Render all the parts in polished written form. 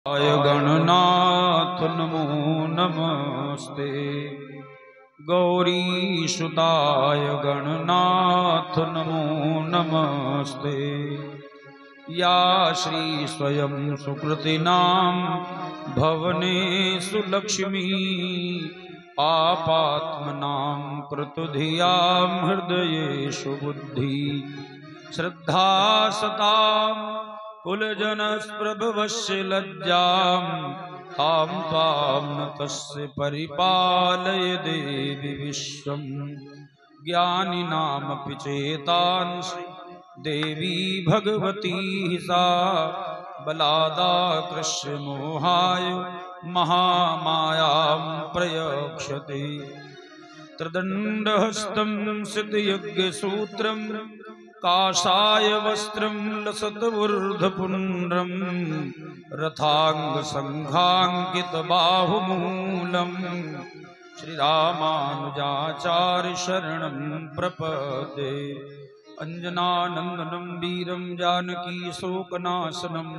गणनाथ नमो नमस्ते। गौरीसुताय गणनाथ नमो नमस्ते। या श्री स्वयं सुकृतिनां भवनेषु लक्ष्मी पापात्मनां कृतधियां हृदयेषु बुद्धि श्रद्धा सतां कुलजनप्रभवस्य लज्जां तां त्वां न तस्य परिपालय देवी विश्वं। ज्ञानिनामपि चेतांसि देवी भगवती सा बलादाकृष्य मोहाय महामायां प्रयक्षते। त्रिदण्डहस्तं सिद्धयज्ञसूत्रं काषाय वस्त्रं लसतूर्ध्वपुण्ड्रं रथाङ्गसङ्घाङ्कितबाहुमूलं श्रीरामानुजाचार्य शरणं प्रपद्ये। अंजनानंदनं वीरं जानकी शोकनाशनं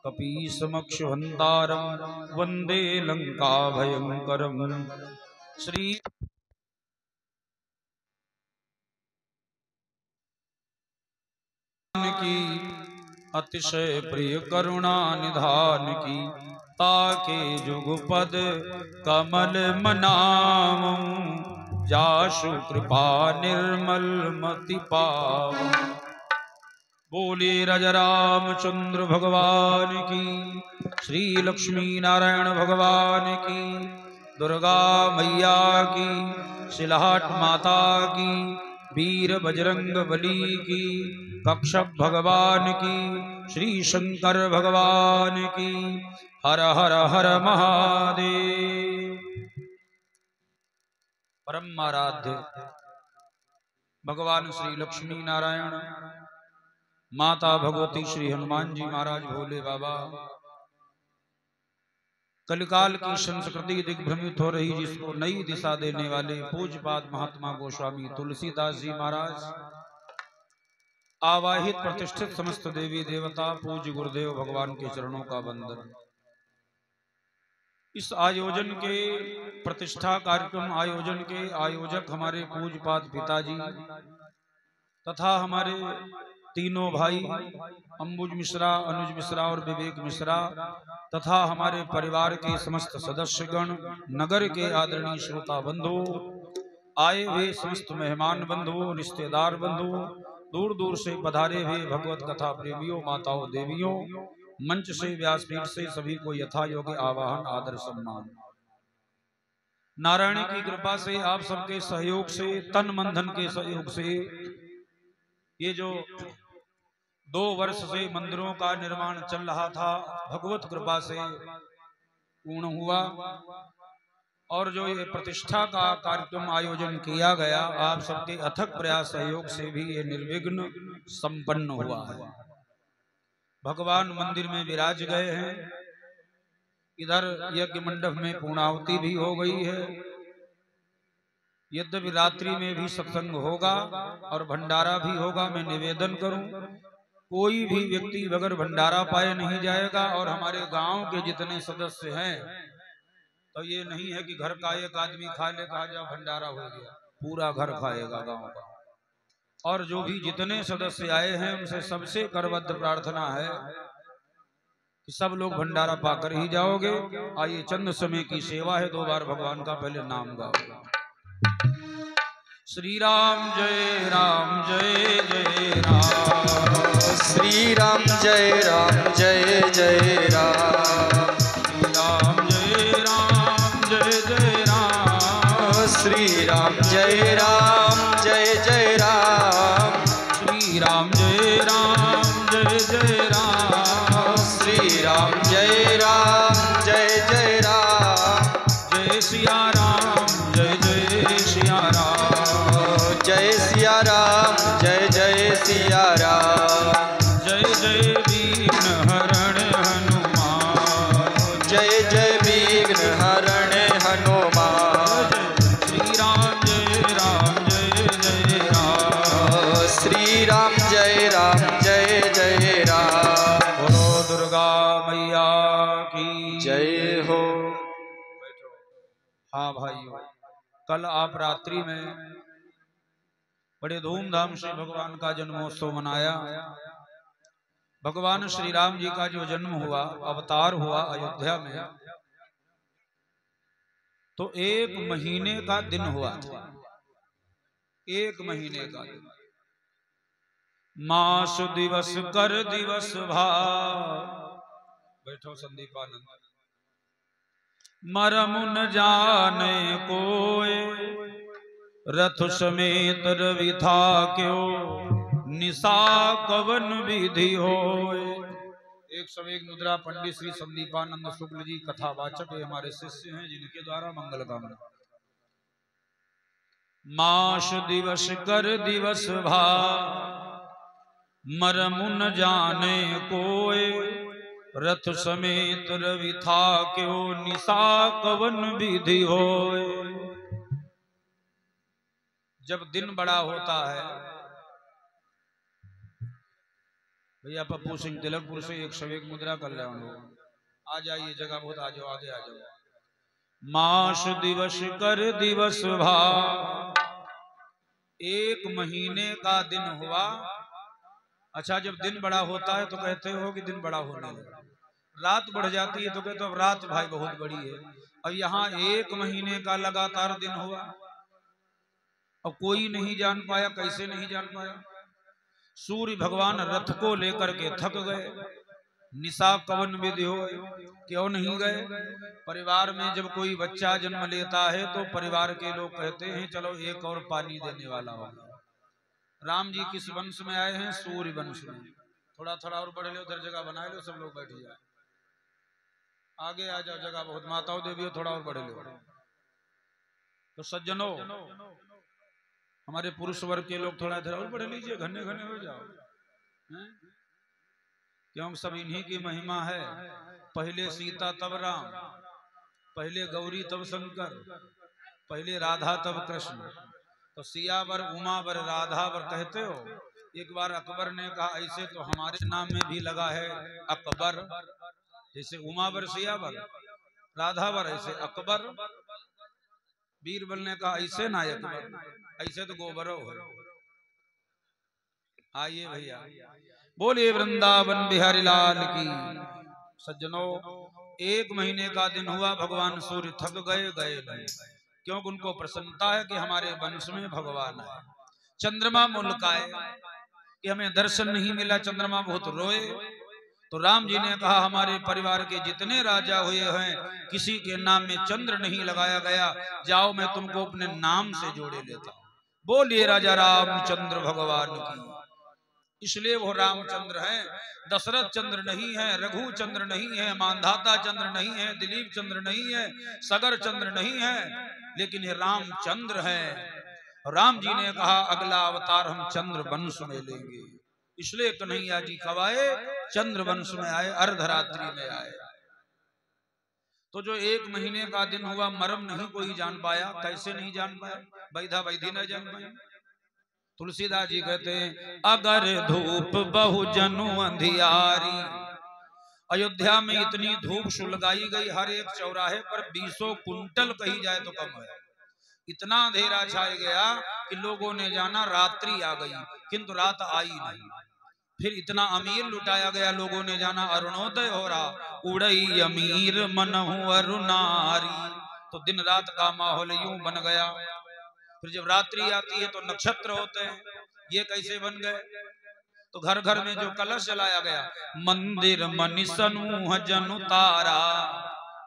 कपीसमक्षहन्तारं वन्दे लङ्काभयङ्करं। श्री की अतिशय प्रिय करुणा निधान की ताके जुगपद कमल मनावं जाशु कृपा निर्मल मति पावं। बोले राजा रामचंद्र भगवान की, श्री लक्ष्मी नारायण भगवान की, दुर्गा मैया की, शिलाहट माता की, वीर बजरंग बली की, कक्षप भगवान की, श्री शंकर भगवान की। हर हर हर महादेव। परम आराध्य भगवान श्री लक्ष्मी नारायण, माता भगवती श्री हनुमान जी महाराज, भोले बाबा, कलिकाल की संस्कृति दिग्भ्रमित हो रही जिसको नई दिशा देने वाले पूज्यपाद महात्मा गोस्वामी तुलसीदास जी महाराज, आवाहित प्रतिष्ठित समस्त देवी देवता, पूज्य गुरुदेव भगवान के चरणों का वंदन। इस आयोजन के प्रतिष्ठा कार्यक्रम आयोजन के आयोजक हमारे पूज्यपाद पिताजी तथा हमारे तीनों भाई अंबुज मिश्रा, अनुज मिश्रा और विवेक मिश्रा तथा हमारे परिवार के समस्त सदस्यगण, नगर के आदरणीय श्रोता बंधु, आए हुए समस्त मेहमान बंधु, रिश्तेदार बंधु, दूर दूर से पधारे हुए भगवत कथा प्रेमियों, माताओं, देवियों, मंच से व्यासपीठ से सभी को यथा योग्य आवाहन आदर सम्मान। नारायण की कृपा से, आप सबके सहयोग से, तन मन धन के सहयोग से ये जो 2 वर्ष से मंदिरों का निर्माण चल रहा था, भगवत कृपा से पूर्ण हुआ। और जो ये प्रतिष्ठा का कार्यक्रम आयोजन किया गया, आप सबके अथक प्रयास सहयोग से भी ये निर्विघ्न संपन्न हुआ है। भगवान मंदिर में विराज गए हैं। इधर यज्ञ मंडप में पूर्णाहुति भी हो गई है। यद्यपि रात्रि में भी सत्संग होगा और भंडारा भी होगा। मैं निवेदन करूं, कोई भी व्यक्ति बगैर भंडारा पाए नहीं जाएगा। और हमारे गांव के जितने सदस्य हैं, तो ये नहीं है कि घर का एक आदमी खा ले, कहा जा भंडारा हो गया, पूरा घर खाएगा गांव का। और जो भी जितने सदस्य आए हैं, उनसे सबसे करबद्ध प्रार्थना है कि सब लोग भंडारा पाकर ही जाओगे। आइए, चंद समय की सेवा है, 2 बार भगवान का पहले नाम गाओ। श्री राम जय राम जय जय राम, श्री राम जय राम जय जय राम, श्री राम जय राम जय जय राम, श्री राम जय राम जय जय राम, श्री राम जय राम जय जय राम, जय सिया राम जय जय सिया राम, जय सिया राम जय जय सिया राम, जय जय विघ्न हरण हनुमान, जय जय विघ्न हरण हनुमान, श्री राम जय राम जय जय राम, श्री राम जय जय राम। बोलो दुर्गा मैया की जय हो। हाँ भाइयों, कल आप रात्रि में बड़े धूमधाम से भगवान का जन्मोत्सव मनाया। भगवान श्री राम जी का जो जन्म हुआ, अवतार हुआ अयोध्या में, तो 1 महीने का दिन हुआ था। 1 महीने का दिन। मास दिवस कर दिवस भाव। बैठो संदीपानंद। मरम न जाने कोय, रथ समेत रवि था क्यों, निशा कवन विधि होय। एक समय एक मुद्रा पंडित श्री संदीपानंद शुक्ल जी कथावाचक हमारे शिष्य हैं, जिनके द्वारा मंगल कामना। मास दिवस कर दिवस भाव, मरम न जाने कोय, रथ समेत रवि था क्यों, निशा कवन विधि होय। जब दिन बड़ा होता है, भैया पप्पू सिंह तिलकपुर से 101 मुद्रा कल्याण हो, आ जाइए, जगह बहुत, आ जाओ, आगे आ जाओ। मास दिवस कर दिवस भाव, 1 महीने का दिन हुआ। अच्छा, जब दिन बड़ा होता है तो कहते हो कि दिन बड़ा होने लगा, रात बढ़ जाती है तो कहते हो अब रात भाई बहुत बड़ी है। और यहाँ 1 महीने का लगातार दिन हुआ, अब कोई नहीं जान पाया। कैसे नहीं जान पाया? सूर्य भगवान रथ को लेकर के थक गए, निशा कवन विधि हो। क्यों नहीं गए? परिवार में जब कोई बच्चा जन्म लेता है तो परिवार के लोग कहते हैं चलो एक और पानी देने वाला होगा। राम जी किस वंश में आए हैं? सूर्य वंश में। थोड़ा थोड़ा और बढ़ लो, उधर जगह बना लो, सब लोग बैठ जाए, आगे आ जाओ, जगह बहुत। माताओं देवियों थोड़ा और बढ़ लो। तो सज्जनों, हमारे पुरुष वर्ग के लोग थोड़ा इधर और बढ़ लीजिए, घने घने हो जाओ, क्योंकि सब इन्हीं की महिमा है। पहले सीता तब राम, पहले गौरी तब शंकर, पहले राधा तब कृष्ण। तो सियावर उमावर राधावर कहते हो। एक बार अकबर ने कहा ऐसे तो हमारे नाम में भी लगा है अकबर, जैसे उमावर सियावर, राधावर ऐसे अकबर। बीरबल ने कहा ऐसे ना अकबर, ऐसे तो गोबरो है। आइए भैया, बोलिए वृंदावन बिहारी लाल की। सज्जनों, 1 महीने का दिन हुआ, भगवान सूर्य थक गए नहीं, क्योंकि उनको प्रसन्नता है कि हमारे वंश में भगवान है। चंद्रमा मुल्काए कि हमें दर्शन नहीं मिला, चंद्रमा बहुत रोए। तो राम जी ने कहा हमारे परिवार के जितने राजा हुए हैं किसी के नाम में चंद्र नहीं लगाया गया, जाओ मैं तुमको अपने नाम से जोड़े लेता हूं। बोलिए राजा रामचंद्र भगवान की। इसलिए वो रामचंद्र हैं, दशरथ चंद्र नहीं है, रघु चंद्र नहीं है, मानधाता चंद्र नहीं है, दिलीप चंद्र नहीं है, सगर चंद्र नहीं है, लेकिन ये रामचंद्र है। राम जी ने कहा अगला अवतार हम चंद्र वंश में लेंगे, इसलिए कन्हैया जी कब आए? चंद्र वंश में आए, अर्धरात्रि में आए। तो जो 1 महीने का दिन हुआ, मर्म नहीं कोई जान पाया। कैसे नहीं जान पाया? वैधा वैधी न जान पाया। तुलसीदास जी कहते हैं अगर धूप बहु जनु अंधियारी, अयोध्या में इतनी धूप सुलगाई गई, हर एक चौराहे पर 20 कुंटल कही जाए तो कम है। इतना अंधेरा छाया गया कि लोगों ने जाना रात्रि आ गई, किंतु रात आई नहीं। फिर इतना अमीर लुटाया गया, लोगों ने जाना अरुणोदय हो रहा, उड़ई अमीर मनहु अरुणारी। तो दिन रात का माहौल यूं बन गया। फिर जब रात्रि आती है तो नक्षत्र होते हैं, ये कैसे बन गए? तो घर घर में जो कलश जलाया गया, मंदिर मनि समूह जनु तारा,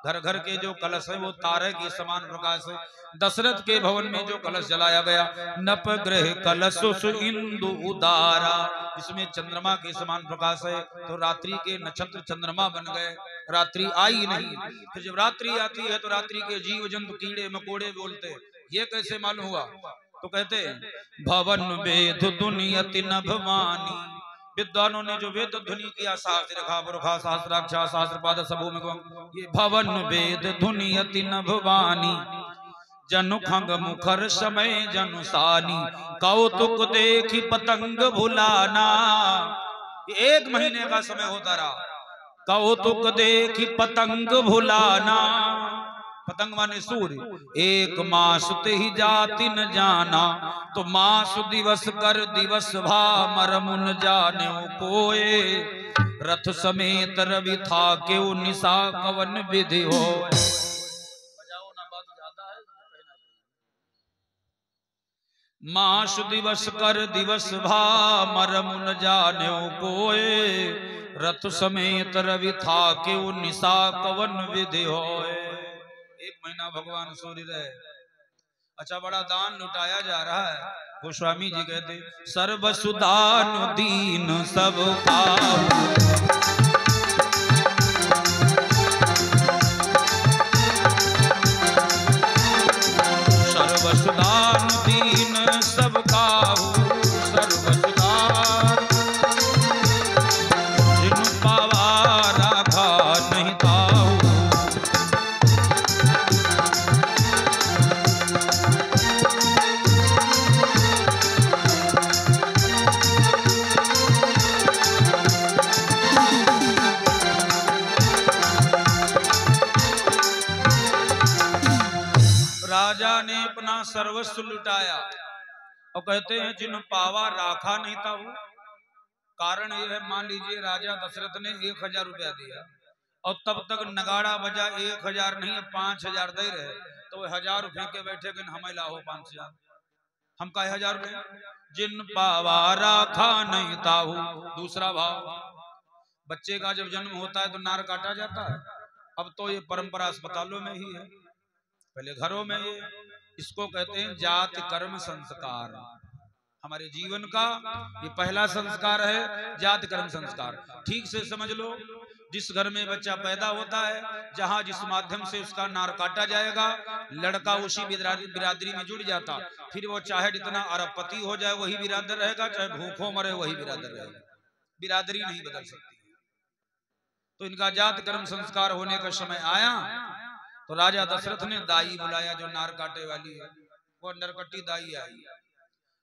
घर घर के जो कलश है वो तारे के समान प्रकाश है। दशरथ के भवन में जो कलश जलाया गया, नप ग्रह कलश इंदु उदारा, इसमें चंद्रमा के समान प्रकाश है। तो रात्रि के नक्षत्र चंद्रमा बन गए, रात्रि आई नहीं। फिर जब रात्रि आती है तो रात्रि के जीव जंतु कीड़े मकोड़े बोलते, ये कैसे मालूम हुआ? तो कहते भवन वेद दुनियति न भवानी, विद्वानों ने जो वेद ध्वनि किया, शास्त्रखा पुरखा शास्त्राक्षा शास्त्रपाद सबू में, ये भवन वेद दुनियति न भवानी, जनु खंग मुखर समय जनु सानी, कौतुक देखी पतंग भुलाना। 1 महीने का समय होता रहा, कौतुक देखी पतंग भुलाना, पतंग माने सूर्य, एक मास ते ही जाति न जाना, तो मास दिवस कर दिवस भा मरम न जाने कोए, रथ समेत रवि था क्यों निशा कवन विधि हो। बजाओ ना, बात ज्यादा है। मास दिवस कर दिवस भा मरम न जाने कोए, रथ समेत रवि था क्यों निशा कवन विधि हो। एक महीना भगवान सूर्य रहे। अच्छा, बड़ा दान लुटाया जा रहा है। गोस्वामी जी कहते सर्वसुदान दीन सब पाऊ, सर्वसुदान दीन सब काहू, सर्वसुदान जिन पावा राखा नहीं ताऊ। राजा ने अपना सर्वस्व लुटाया और कहते हैं जिन पावा राखा नहीं था वो। कारण ये है, मान लीजिए राजा दशरथ ने 1000 रुपया दिया और तब तक नगाड़ा बजा 1000 नहीं 5000 दे रहे, तो 1000 रुपये के बैठे कि हमें लाओ 5000, हम का 1000 रुपये। जिन पावा राखा नहीं ताहू। दूसरा भाव, बच्चे का जब जन्म होता है तो नार काटा जाता है। अब तो ये परंपरा अस्पतालों में ही है, पहले घरों में ये। इसको कहते हैं जाति कर्म संस्कार। हमारे जीवन का ये पहला संस्कार है, जाति कर्म संस्कार। ठीक से समझ लो, जिस घर में बच्चा पैदा होता है, जहां जिस माध्यम से उसका नार काटा जाएगा, लड़का उसी बिरादरी में जुड़ जाता। फिर वो चाहे जितना अरबपति हो जाए वही बिरादर रहेगा, चाहे भूखों मरे वही बिरादर रहेगा, बिरादरी नहीं बदल सकती। तो इनका जाति कर्म संस्कार होने का समय आया तो राजा दशरथ ने दाई बुलाया, जो नार काटे वाली है, वो नरकट्टी दाई आई।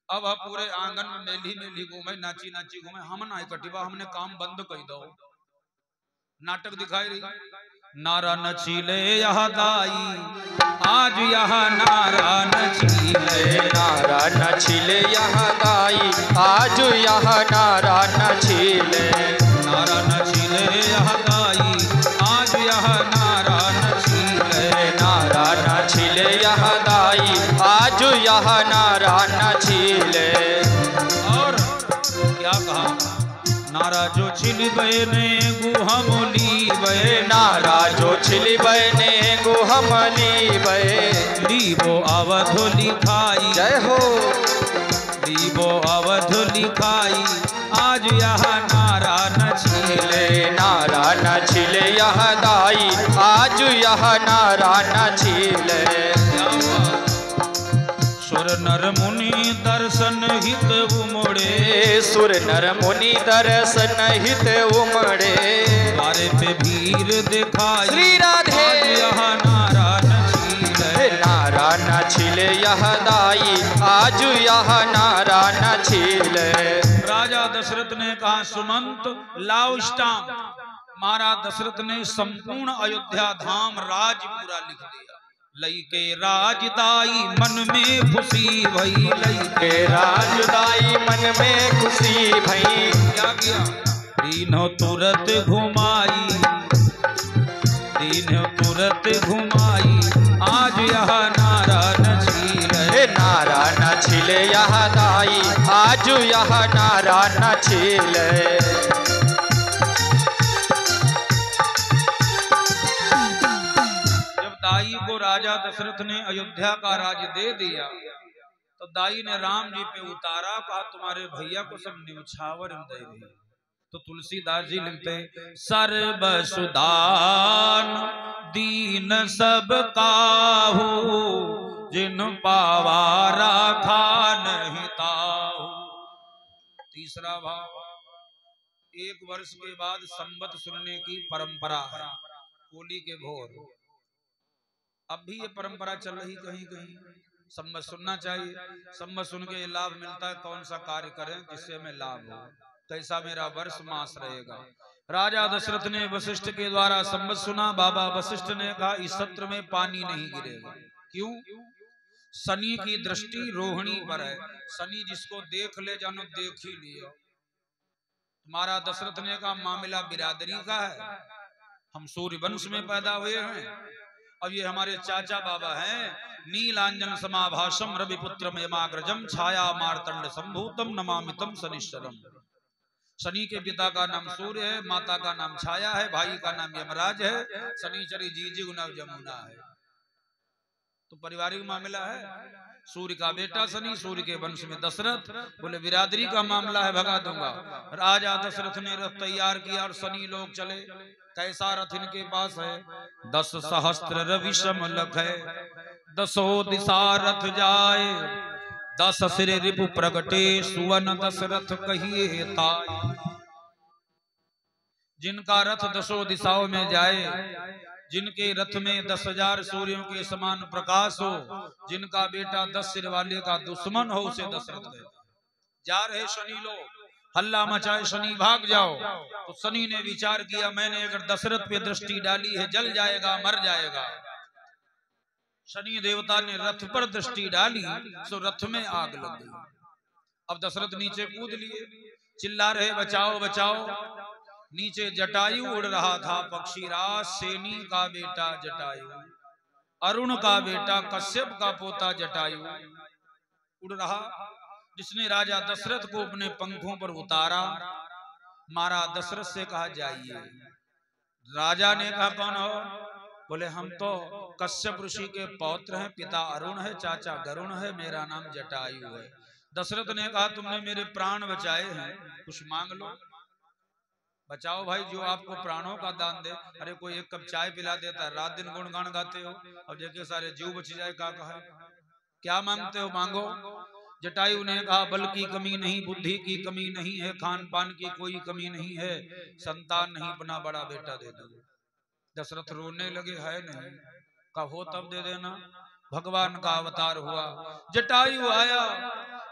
अब हम पूरे आंगन में मेली मेली घूमे, नाची नाची घूमे, हम ना कटिबा, हमने काम बंद कर दो। नाटक दिखाई रही, नारा नचीले यह दाई, आज यह नारा नचीले, नारा नचीले यह दाई, आज यह नारा नचीले, नारा नचीले यह दाई, आज यह नारा नचीले, नारा नचीले यह दाई, आज यह नारा नचीले। और क्या कहा, नारा जो छिलबे ने गुहमली बे, नारा जो छिलबे ने गुहमली बे, लीबो अवध लिखाई, जय हो, लीबो अवध लिखाई, आज यह नारा नचीले, नारा नचीले यह दाई, आज यह नारा नचीले। सुर नर मुनि दर्शन हित उमड़े, सुर नर मुनि दर्शन हित उमड़े, द्वारे पे भीड़ दिखाई, श्री राधे, यह नारा नचीले, नारा नचीले यह दाई, आज यह नारा नचीले। राजा दशरथ ने कहा सुमंत लाओ स्टाम्प। महाराज दशरथ ने संपूर्ण अयोध्या धाम राज पूरा लिख दिया। लई के राजदाई मन में खुशी भई, लई के राजदाई मन में खुशी भई, क्या किया, तीनों तुरत घुमाई, तीनों तुरत घुमाई, आज यह नारा नचीले, नारा नचीले यह दाई, आज यह नारा नचीले। दाई को राजा दशरथ ने अयोध्या का राज दे दिया तो दाई ने राम जी पे उतारा, कहा तुम्हारे भैया को सब न्यौछावर दे दी। तो तुलसीदास जी लिखते सर्व सुदान दीन सब काहू, जिन पावा राखा नहीं ताहू। तीसरा भाव, एक वर्ष के बाद संबत सुनने की परंपरा है, होली के भोर। अब भी ये परंपरा चल रही कहीं कहीं, संबत सुनना चाहिए। संबत सुन के लाभ मिलता है, कौन सा कार्य करें जिससे हमें लाभ हो, कैसा मेरा वर्ष मास रहेगा। राजा दशरथ ने वशिष्ठ के द्वारा संबत सुना। बाबा वशिष्ठ ने कहा इस सत्र में पानी नहीं गिरेगा। क्यों? शनि की दृष्टि रोहिणी पर है। शनि जिसको देख ले जानो देख ही लियो। तुम्हारा दशरथ ने कहा मामला बिरादरी का है, हम सूर्य वंश में पैदा हुए हैं। अब ये हमारे चाचा बाबा हैं। नीलांजन समाभाषम रविपुत्रम यमाग्रजम छाया मार्तंड संभूतम नमामितम शनिश्चरम। शनि के पिता का नाम सूर्य है, माता का नाम छाया है, भाई का नाम यमराज है, शनिचरी जीजी नव जमुना है। तो पारिवारिक मामला है। सूर्य का बेटा शनि, सूर्य के वंश में दशरथ। बोले बिरादरी का मामला है, भगा दूंगा। राजा दशरथ ने रथ तैयार किया और शनि लोग चले। कैसा रथ इनके पास है? 10 सहस्त्र रविशम लख है, 10 दिशा रथ जाए, 10 सिर रिपु प्रगटे, सुवन दशरथ कहिए ताई। जिनका रथ 10 दिशाओं में जाए, जिनके रथ में 10,000 सूर्यों के समान प्रकाश हो, जिनका बेटा 10 सिर वाले का दुश्मन हो, उसे दशरथ कहते। जा रहे शनि लोग, हल्ला मचाए शनि भाग जाओ। तो शनि ने विचार किया मैंने अगर दशरथ पे दृष्टि डाली है जल जाएगा, मर जाएगा। शनि देवता ने रथ पर दृष्टि डाली तो रथ में आग लग गई। अब दशरथ नीचे कूद लिए, चिल्ला रहे बचाओ बचाओ। नीचे जटायु उड़ रहा था, पक्षीराज सेनी का बेटा जटायु, अरुण का बेटा कश्यप का पोता जटायु उड़ रहा, जिसने राजा दशरथ को अपने पंखों पर उतारा। मारा दशरथ से कहा जाइए। राजा ने कहा कौन हो? बोले हम तो कश्यप ऋषि के पौत्र हैं, पिता अरुण है, चाचा गरुण है, मेरा नाम जटायु है। दशरथ ने कहा तुमने मेरे प्राण बचाए हैं, कुछ मांग लो। बचाओ भाई, जो आपको प्राणों का दान दे। अरे कोई एक कप चाय पिला देता है, रात दिन गुणगान गाते हो, अब देखे सारे जीव बच जाए। क्या मांगते हो? मांगो। जटायु ने कहा बल की कमी नहीं, बुद्धि की कमी नहीं है, खान पान की कोई कमी नहीं है, संतान नहीं, अपना बड़ा बेटा दे दो। दशरथ रोने लगे, है नहीं। कहो तब दे देना। भगवान का अवतार हुआ, जटायु आया,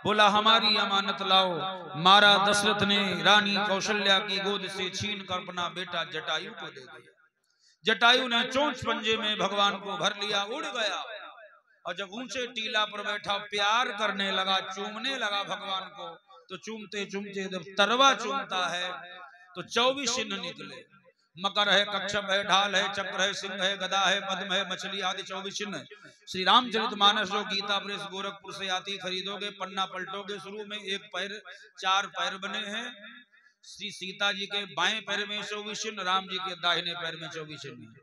बोला हमारी अमानत लाओ। मारा दशरथ ने रानी कौशल्या की गोद से छीन कर अपना बेटा जटायु को दे दिया। जटायु ने चोंच पंजे में भगवान को भर लिया, उड़ गया। और जब ऊंचे टीला पर बैठा प्यार करने लगा, चूमने लगा भगवान को, तो चूमते चूमते जब तरवा चूमता है तो 24 चिन्ह निकले। मकर है, कच्छप है, ढाल है, चक्र है, सिंह है, गदा है, पद्म है, मछली आदि 24 चिन्ह। श्री रामचरितमानस जो गीता प्रेस गोरखपुर से आती खरीदोगे, पन्ना पलटोगे, शुरू में 1 पैर 4 पैर बने हैं। श्री सीता जी के बाएं पैर में 24 चिन्ह, राम जी के दाहिने पैर में 24 चिन्ह।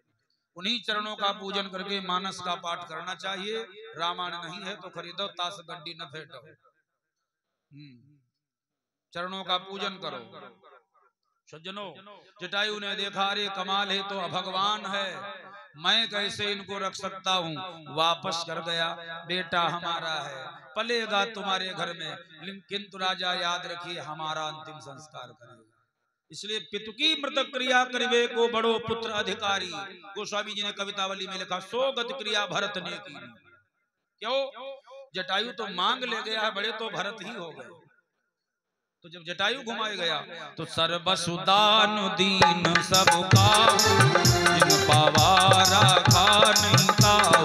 उन्हीं चरणों का पूजन करके मानस का पाठ करना चाहिए। रामायण नहीं है तो खरीदो, ताश गड्डी न फेंटो, चरणों का पूजन करो। सज्जनों, जटायु ने देखा अरे कमाल है, तो भगवान है, मैं कैसे इनको रख सकता हूँ। वापस कर गया, बेटा हमारा है, पलेगा तुम्हारे घर में, किंतु राजा याद रखिए हमारा अंतिम संस्कार करेगा। इसलिए पितु की मृतक क्रिया करिबे को बड़ो पुत्र अधिकारी। गोस्वामी जी ने कवितावली में लिखा सो गति क्रिया भरत ने की। क्यों? जटायु तो मांग ले गया है, बड़े तो भरत ही हो गए। तो जब जटायु घुमाए गया तो सर्वसुदान दीन सब काहू, जिन पावा राखा नहीं काहू।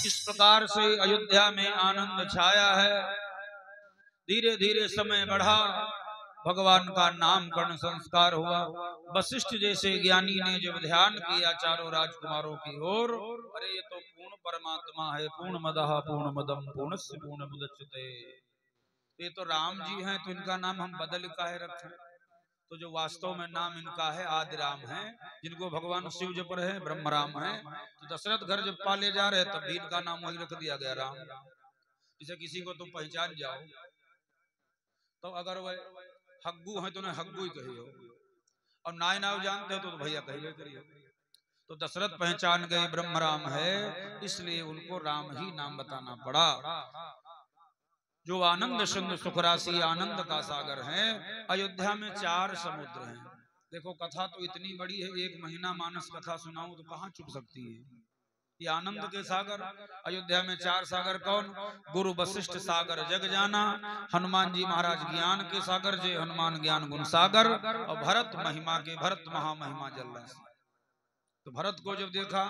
इस प्रकार से अयोध्या में आनंद छाया है। धीरे धीरे समय बढ़ा, भगवान का नामकरण संस्कार हुआ। वशिष्ठ जैसे ज्ञानी ने जब ध्यान किया चारों राजकुमारों की ओर, अरे ये तो पूर्ण परमात्मा है, पूर्ण मदः पूर्ण मदम पूर्णस्य पूर्ण मुदच्यते, ये तो राम जी हैं, तो इनका नाम हम बदल काहे रखें। तो जो वास्तव में नाम इनका है आदि राम है, जिनको भगवान शिव जप रहे हैं ब्रह्म राम है। तो दशरथ घर जब पाले जा रहे तब भी इनका नाम वही रख दिया गया राम। जैसे किसी को तुम पहचान जाओ तो अगर वह हग्गू है तो उन्हें हग्गू ही कहियो, और नाय नाव जानते हो तो भैया कहिए करियो। तो दशरथ पहचान गए ब्रह्म राम है, इसलिए उनको राम ही नाम बताना पड़ा। जो आनंद सिंधु सुख राशि आनंद का सागर है। अयोध्या में 4 समुद्र हैं। देखो कथा तो इतनी बड़ी है, 1 महीना मानस कथा सुनाऊं तो कहाँ चुप सकती है। ये आनंद के सागर, अयोध्या में 4 सागर कौन? गुरु वशिष्ठ सागर जग जाना, हनुमान जी महाराज ज्ञान के सागर जय हनुमान ज्ञान गुण सागर, और भरत महिमा के भरत महामहिमा जल रहा। तो भरत को जब देखा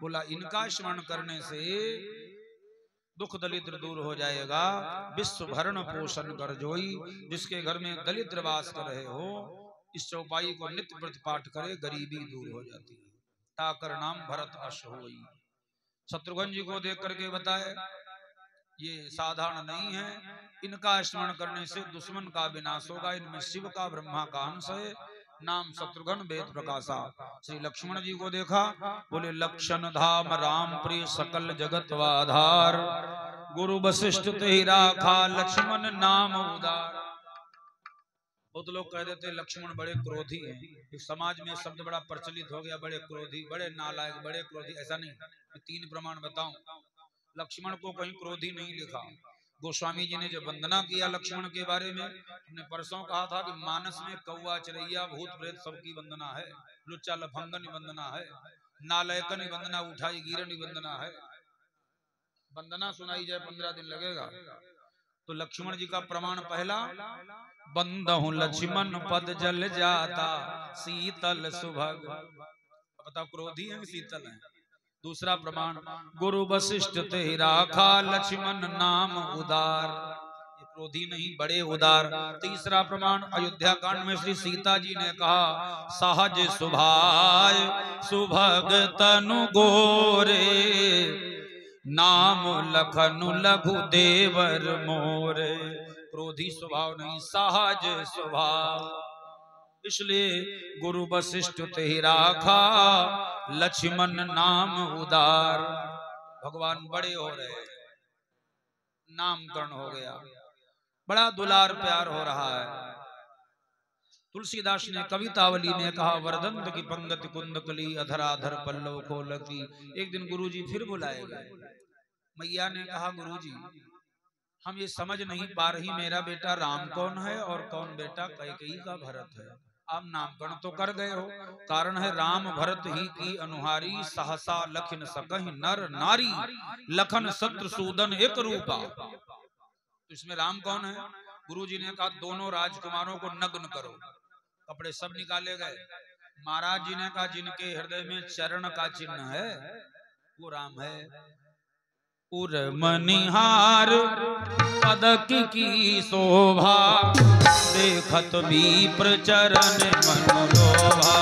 बोला इनका स्मरण करने से दुख दलिद्र दूर हो जाएगा। विश्व भरण पोषण कर जोई, जिसके घर में दलिद्र वास कर रहे हो इस चौपाई को नित्य व्रत पाठ करे, गरीबी दूर हो जाती है। ताकर नाम भरत अश होई। शत्रुघ्न जी को देख करके बताए ये साधारण नहीं है, इनका स्मरण करने से दुश्मन का विनाश होगा। इनमें शिव का ब्रह्मा का अंश है, नाम शत्रुघ्न वेद प्रकाशा। श्री लक्ष्मण जी को देखा बोले लक्षण धाम राम प्रिय सकल जगत वाधार, गुरु वशिष्ठ तेहि राखा लक्ष्मण नाम उदार। बहुत लोग कह देते लक्ष्मण बड़े क्रोधी हैं, इस समाज में शब्द बड़ा प्रचलित हो गया, बड़े क्रोधी, बड़े नालायक, बड़े क्रोधी। ऐसा नहीं, 3 प्रमाण बताऊं। लक्ष्मण को कहीं क्रोधी नहीं लिखा। गोस्वामी जी ने जब वंदना किया लक्ष्मण के बारे में, हमने परसों कहा था कि मानस में कौआ चिड़ैया भूत प्रेत सबकी वंदना है, लुच्चा लफंगन वंदना है, नालायकन वंदना, उठाई गिरन वंदना है। वंदना सुनाई जाए 15 दिन लगेगा। तो लक्ष्मण जी का प्रमाण पहला, बंदहु लक्ष्मण पद जल जाता शीतल सुभग। बताओ क्रोधी है कि शीतल है? दूसरा प्रमाण, गुरु वशिष्ठ तेहि राखा लक्ष्मण नाम उदार, ये क्रोधी नहीं बड़े उदार। तीसरा प्रमाण, अयोध्या कांड में श्री सीता जी ने कहा सहज सुभाय सुभग तनु गोरे, नाम लखनु लघु देवर मोरे। क्रोधी स्वभाव नहीं, सहज स्वभाव। इसलिए गुरु वशिष्ठ तेहि राखा लक्ष्मण नाम उदार। भगवान बड़े हो रहे, नामकरण हो गया, बड़ा दुलार प्यार हो रहा है। तुलसीदास ने कवितावली में कहा वरदंत की पंगति कुंदकली अधराधर पल्लव खोलकी। एक दिन गुरुजी फिर बुलाए गए। मैया ने कहा गुरुजी हम ये समझ नहीं पा रही मेरा बेटा राम कौन है और कौन बेटा कैकेयी का भरत है। आप नामकरण तो कर गए हो, कारण है राम भरत ही की अनुहारी, सहसा लखन सकहि नर नारी, लखन शत्रुसूदन एक रूपा। तो इसमें राम कौन है? गुरुजी ने कहा दोनों राजकुमारों को नग्न करो, कपड़े सब निकाले गए। महाराज जी ने कहा जिनके हृदय में चरण का चिन्ह है वो राम है। उर मनिहार पदक की शोभा, देखत विप्र चरण मन लोभा।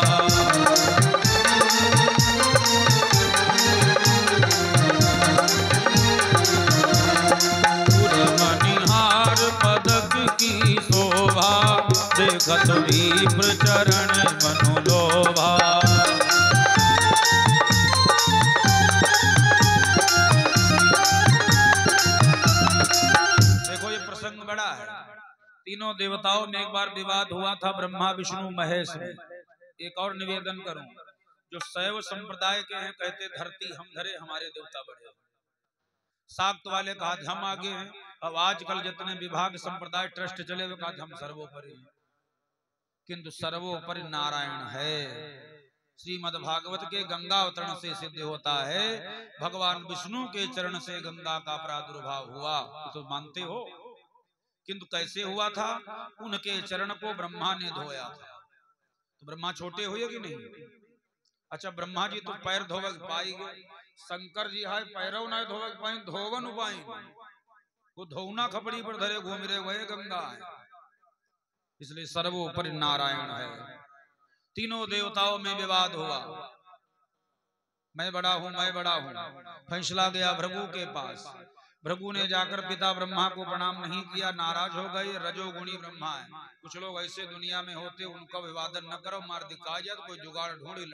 उर मनिहार पदक की शोभा, देखत विप्र चरण मन लोभा। बड़ा है। तीनों देवताओं में एक बार विवाद हुआ था ब्रह्मा विष्णु महेश में। एक और निवेदन करूं, जो शैव संप्रदाय के हैं कहते धरती हम धरे हमारे देवता बड़े, शाक्त वाले कहा हम आगे हैं। अब आजकल जितने विभाग संप्रदाय ट्रस्ट चले हुए कहा हम सर्वोपरि हैं, किंतु सर्वोपरि नारायण है। श्रीमद् भागवत के गंगा अवतरण से सिद्ध होता है भगवान विष्णु के चरण से गंगा का प्रादुर्भाव हुआ, तो मानते हो। किंतु कैसे हुआ था? उनके चरण को ब्रह्मा ने धोया था। तो ब्रह्मा छोटे हुए कि नहीं? अच्छा ब्रह्मा जी तो पैर धोवक पाई गए, शंकर जी है पैरव न धोवक पाई धोवन उपाई, वो धोना खपड़ी पर धरे घूम रहे वह गंगा है। इसलिए सर्वोपरि नारायण है। तीनों देवताओं में विवाद हुआ, मैं बड़ा हूं मैं बड़ा हूं। फैसला गया भृगु के पास। भृगु ने जाकर पिता ब्रह्मा को प्रणाम नहीं किया, नाराज हो गए। रजोगुणी ब्रह्मा है। कुछ लोग ऐसे दुनिया में होते, उनका विवादन न करो, मार दिखा जाए तो कोई जुगाड़ ढूंढी,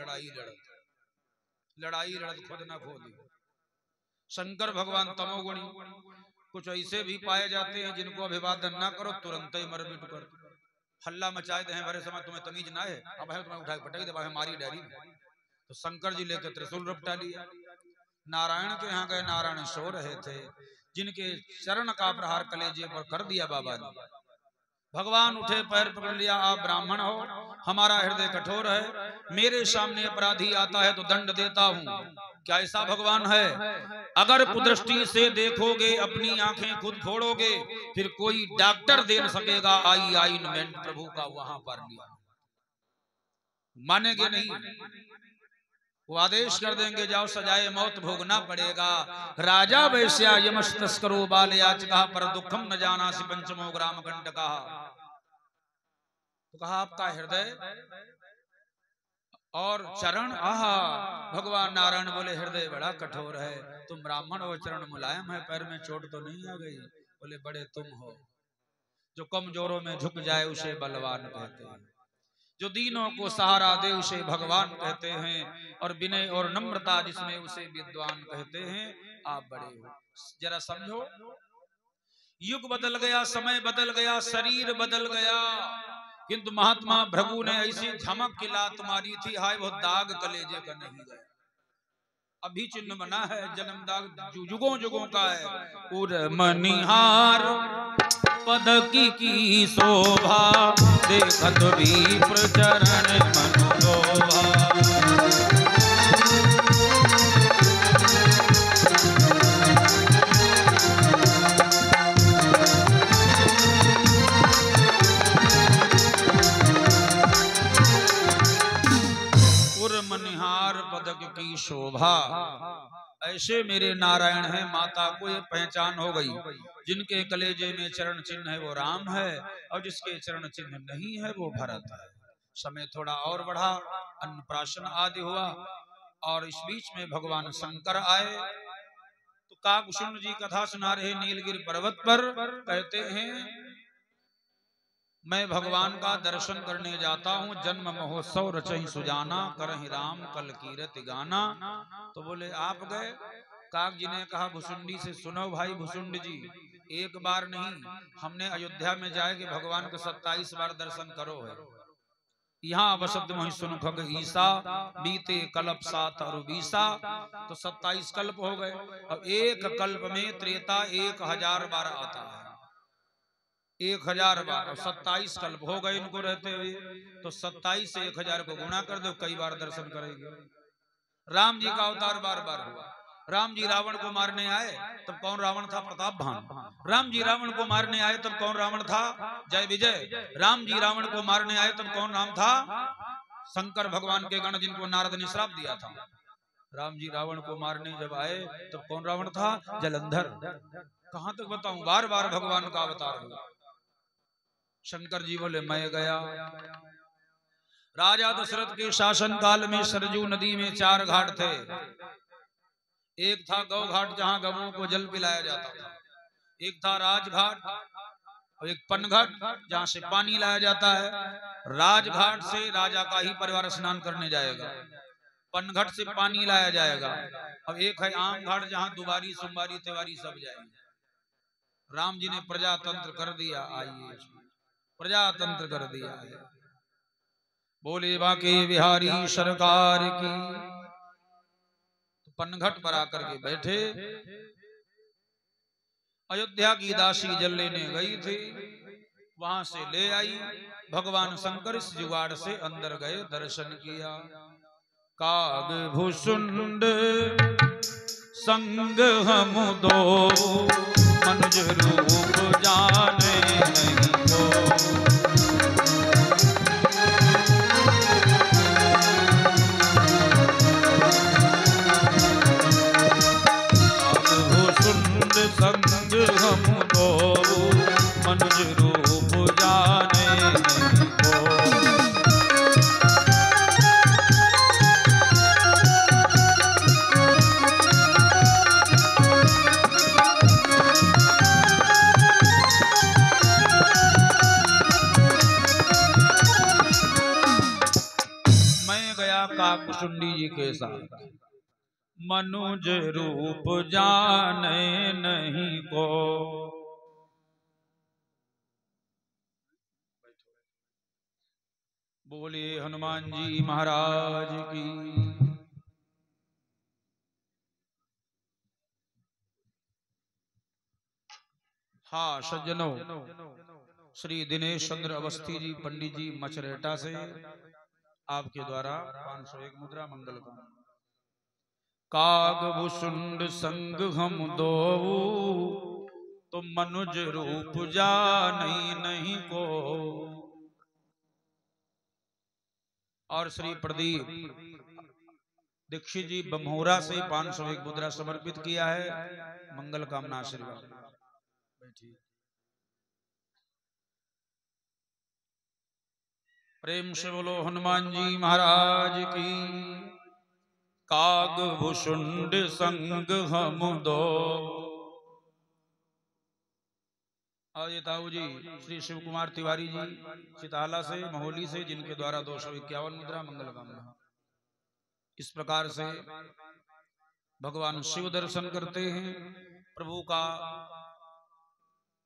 लड़ाई लड़त खुद न खोदी। शंकर भगवान तमोगुणी, कुछ ऐसे भी पाए जाते हैं जिनको अभिवादन न करो तुरंत ही मर मिट कर हल्ला मचाए दे भरे समय तुम्हें तमीज ना है, अब है तुम्हें उठाए पटक दे मारी डैरी। तो शंकर जी लेकर त्रिशूल रपटा लिया। नारायण के यहाँ गए, नारायण सो रहे थे। जिनके चरण का प्रहार कलेजे पर कर दिया बाबा ने, भगवान उठे, पैर पकड़ लिया, आप ब्राह्मण हो, हमारा हृदय कठोर है, मेरे सामने अपराधी आता है तो दंड देता हूं। क्या ऐसा भगवान है? अगर कुदृष्टि से देखोगे, अपनी आंखें खुद फोड़ोगे, फिर कोई डॉक्टर दे न सकेगा अलाइनमेंट प्रभु का वहां पर लिया। मानेंगे नहीं, वो आदेश कर देंगे जाओ सजाए मौत भोगना पड़ेगा। राजा वैश्या यमश तस्करो बाल याचका पर दुखम न जाना सि पंचमो ग्राम कंटका। तो कहा आपका हृदय और चरण, आहा, भगवान नारायण बोले हृदय बड़ा कठोर है, तुम ब्राह्मण हो, चरण मुलायम है, पैर में चोट तो नहीं आ गई? बोले बड़े तुम हो। जो कमजोरों में झुक जाए उसे बलवान कहते हैं, जो दीनों को सहारा दे उसे भगवान कहते हैं, और विनय और नम्रता जिसमें उसे विद्वान कहते हैं। आप बड़े हो, जरा समझो, युग बदल गया, समय बदल गया, शरीर बदल गया, किंतु महात्मा भृगु ने ऐसी झमक की लात मारी थी, हाय वो दाग कलेजे का नहीं गया। अभी चिन्ह बना है, जन्म दाग जुगों जुगों का है। उर मनिहार पद की शोभा, देखत भी प्रचरण मन लोभा। मनिहार पदक की शोभा, ऐसे मेरे नारायण है, माता को ये पहचान हो गई, जिनके कलेजे में चरण चिन्ह है वो राम है, और जिसके चरण चिन्ह नहीं है वो भरत है। समय थोड़ा और बढ़ा, अन्नप्राशन आदि हुआ, और इस बीच में भगवान शंकर आए। तो काकभूषुंड जी कथा सुना रहे नीलगिरि पर्वत पर, कहते हैं मैं भगवान का दर्शन करने जाता हूँ, जन्म महोत्सव रचहि सुजाना, करहि राम कल कीरति गाना। तो बोले आप गए? काक जी ने कहा भुसुंडी से सुनो भाई भुसुंड जी, एक बार नहीं, हमने अयोध्या में जाए कि भगवान को 27 बार दर्शन करो है। यहाँ वसत मोहि सुन खग ईसा, बीते कल्प 7 और 20, तो 27 कल्प हो गए। अब एक कल्प में त्रेता 1000 बार आता है, 1000 बार, और 27 कल्प हो गए इनको रहते हुए, तो 27 से 1000 को गुणा कर दो, कई बार दर्शन करेंगे। राम जी का अवतार बार बार हुआ। राम जी रावण को मारने आए, तब कौन रावण था? प्रताप भान। राम जी रावण को मारने आए, तब कौन रावण था? जय विजय। राम जी रावण को मारने आए, तब कौन राम था? शंकर भगवान के गण, जिनको नारद ने श्राप दिया था। राम जी रावण को मारने जब आए, तब कौन रावण था? जलंधर। कहां तक बताऊं, बार बार भगवान का अवतार हुआ। शंकर जी बोले मैं गया। राजा दशरथ के शासन काल में सरजू नदी में 4 घाट थे। एक था गौ घाट, जहां गवों को जल पिलाया जाता था। एक था राजघाट, और एक पनघाट, जहां से पानी लाया जाता है। राजघाट से राजा का ही परिवार स्नान करने जाएगा, पनघट से पानी लाया जाएगा। अब एक है आम घाट, जहां दुबारी सोमवारी तिवारी सब जाएंगे। राम जी ने प्रजातंत्र कर दिया, आइए प्रजातंत्र कर दिया है। बोले बाके बिहारी सरकार की। तो पनघट पर आकर के बैठे। अयोध्या की दासी जल लेने गई थी, वहां से ले आई। भगवान शंकर इस जुगाड़ से अंदर गए, दर्शन किया। काकभूषुंड संग हम दो, मनुज रूप जाने नहीं दो। काकभूषुंड संग हम दो, मनुज रूप जाने नहीं दो। काकभूषुंडी जी के साथ, मनुज रूप जाने नहीं को। बोले हनुमान जी महाराज की। हाँ सज्जनों, श्री दिनेश चंद्र अवस्थी जी पंडित जी मचरेटा से आपके द्वारा 501 मुद्रा मंगल का। काग भुषुंड संग हम दो तो मनुज रूप जा नहीं को। और श्री प्रदीप दीक्षित जी बम्होरा से 501 मुद्रा समर्पित किया है। मंगल कामना आशीर्वाद। बैठिए। प्रेम से बोलो हनुमान जी महाराज की। काग भुषुंड संग हम दो। और ये ताऊ जी श्री शिव कुमार तिवारी जी चिताला से मोहली से, जिनके द्वारा 251 मुद्रा मंगल कामना। इस प्रकार से भगवान शिव दर्शन करते हैं। प्रभु का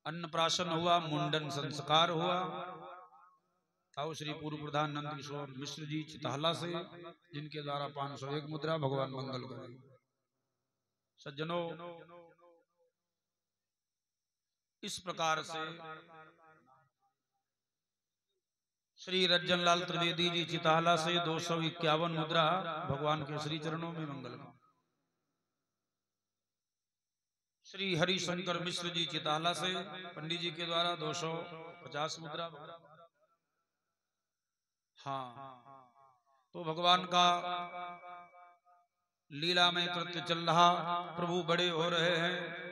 अन्नप्राशन हुआ, मुंडन संस्कार हुआ। ताऊ श्री पूर्व प्रधान नंद किशोर मिश्र जी चिताला से, जिनके द्वारा 501 मुद्रा। भगवान मंगल करें। सज्जनों, इस प्रकार से श्री रज्जन लाल त्रिवेदी जी चिताला से 251 मुद्रा भगवान के श्री चरणों में मंगल। श्री हरिशंकर मिश्र जी चिताला से पंडित जी के द्वारा 250 मुद्रा। हाँ, तो भगवान का लीला में कृत्य चल रहा, प्रभु बड़े हो रहे हैं।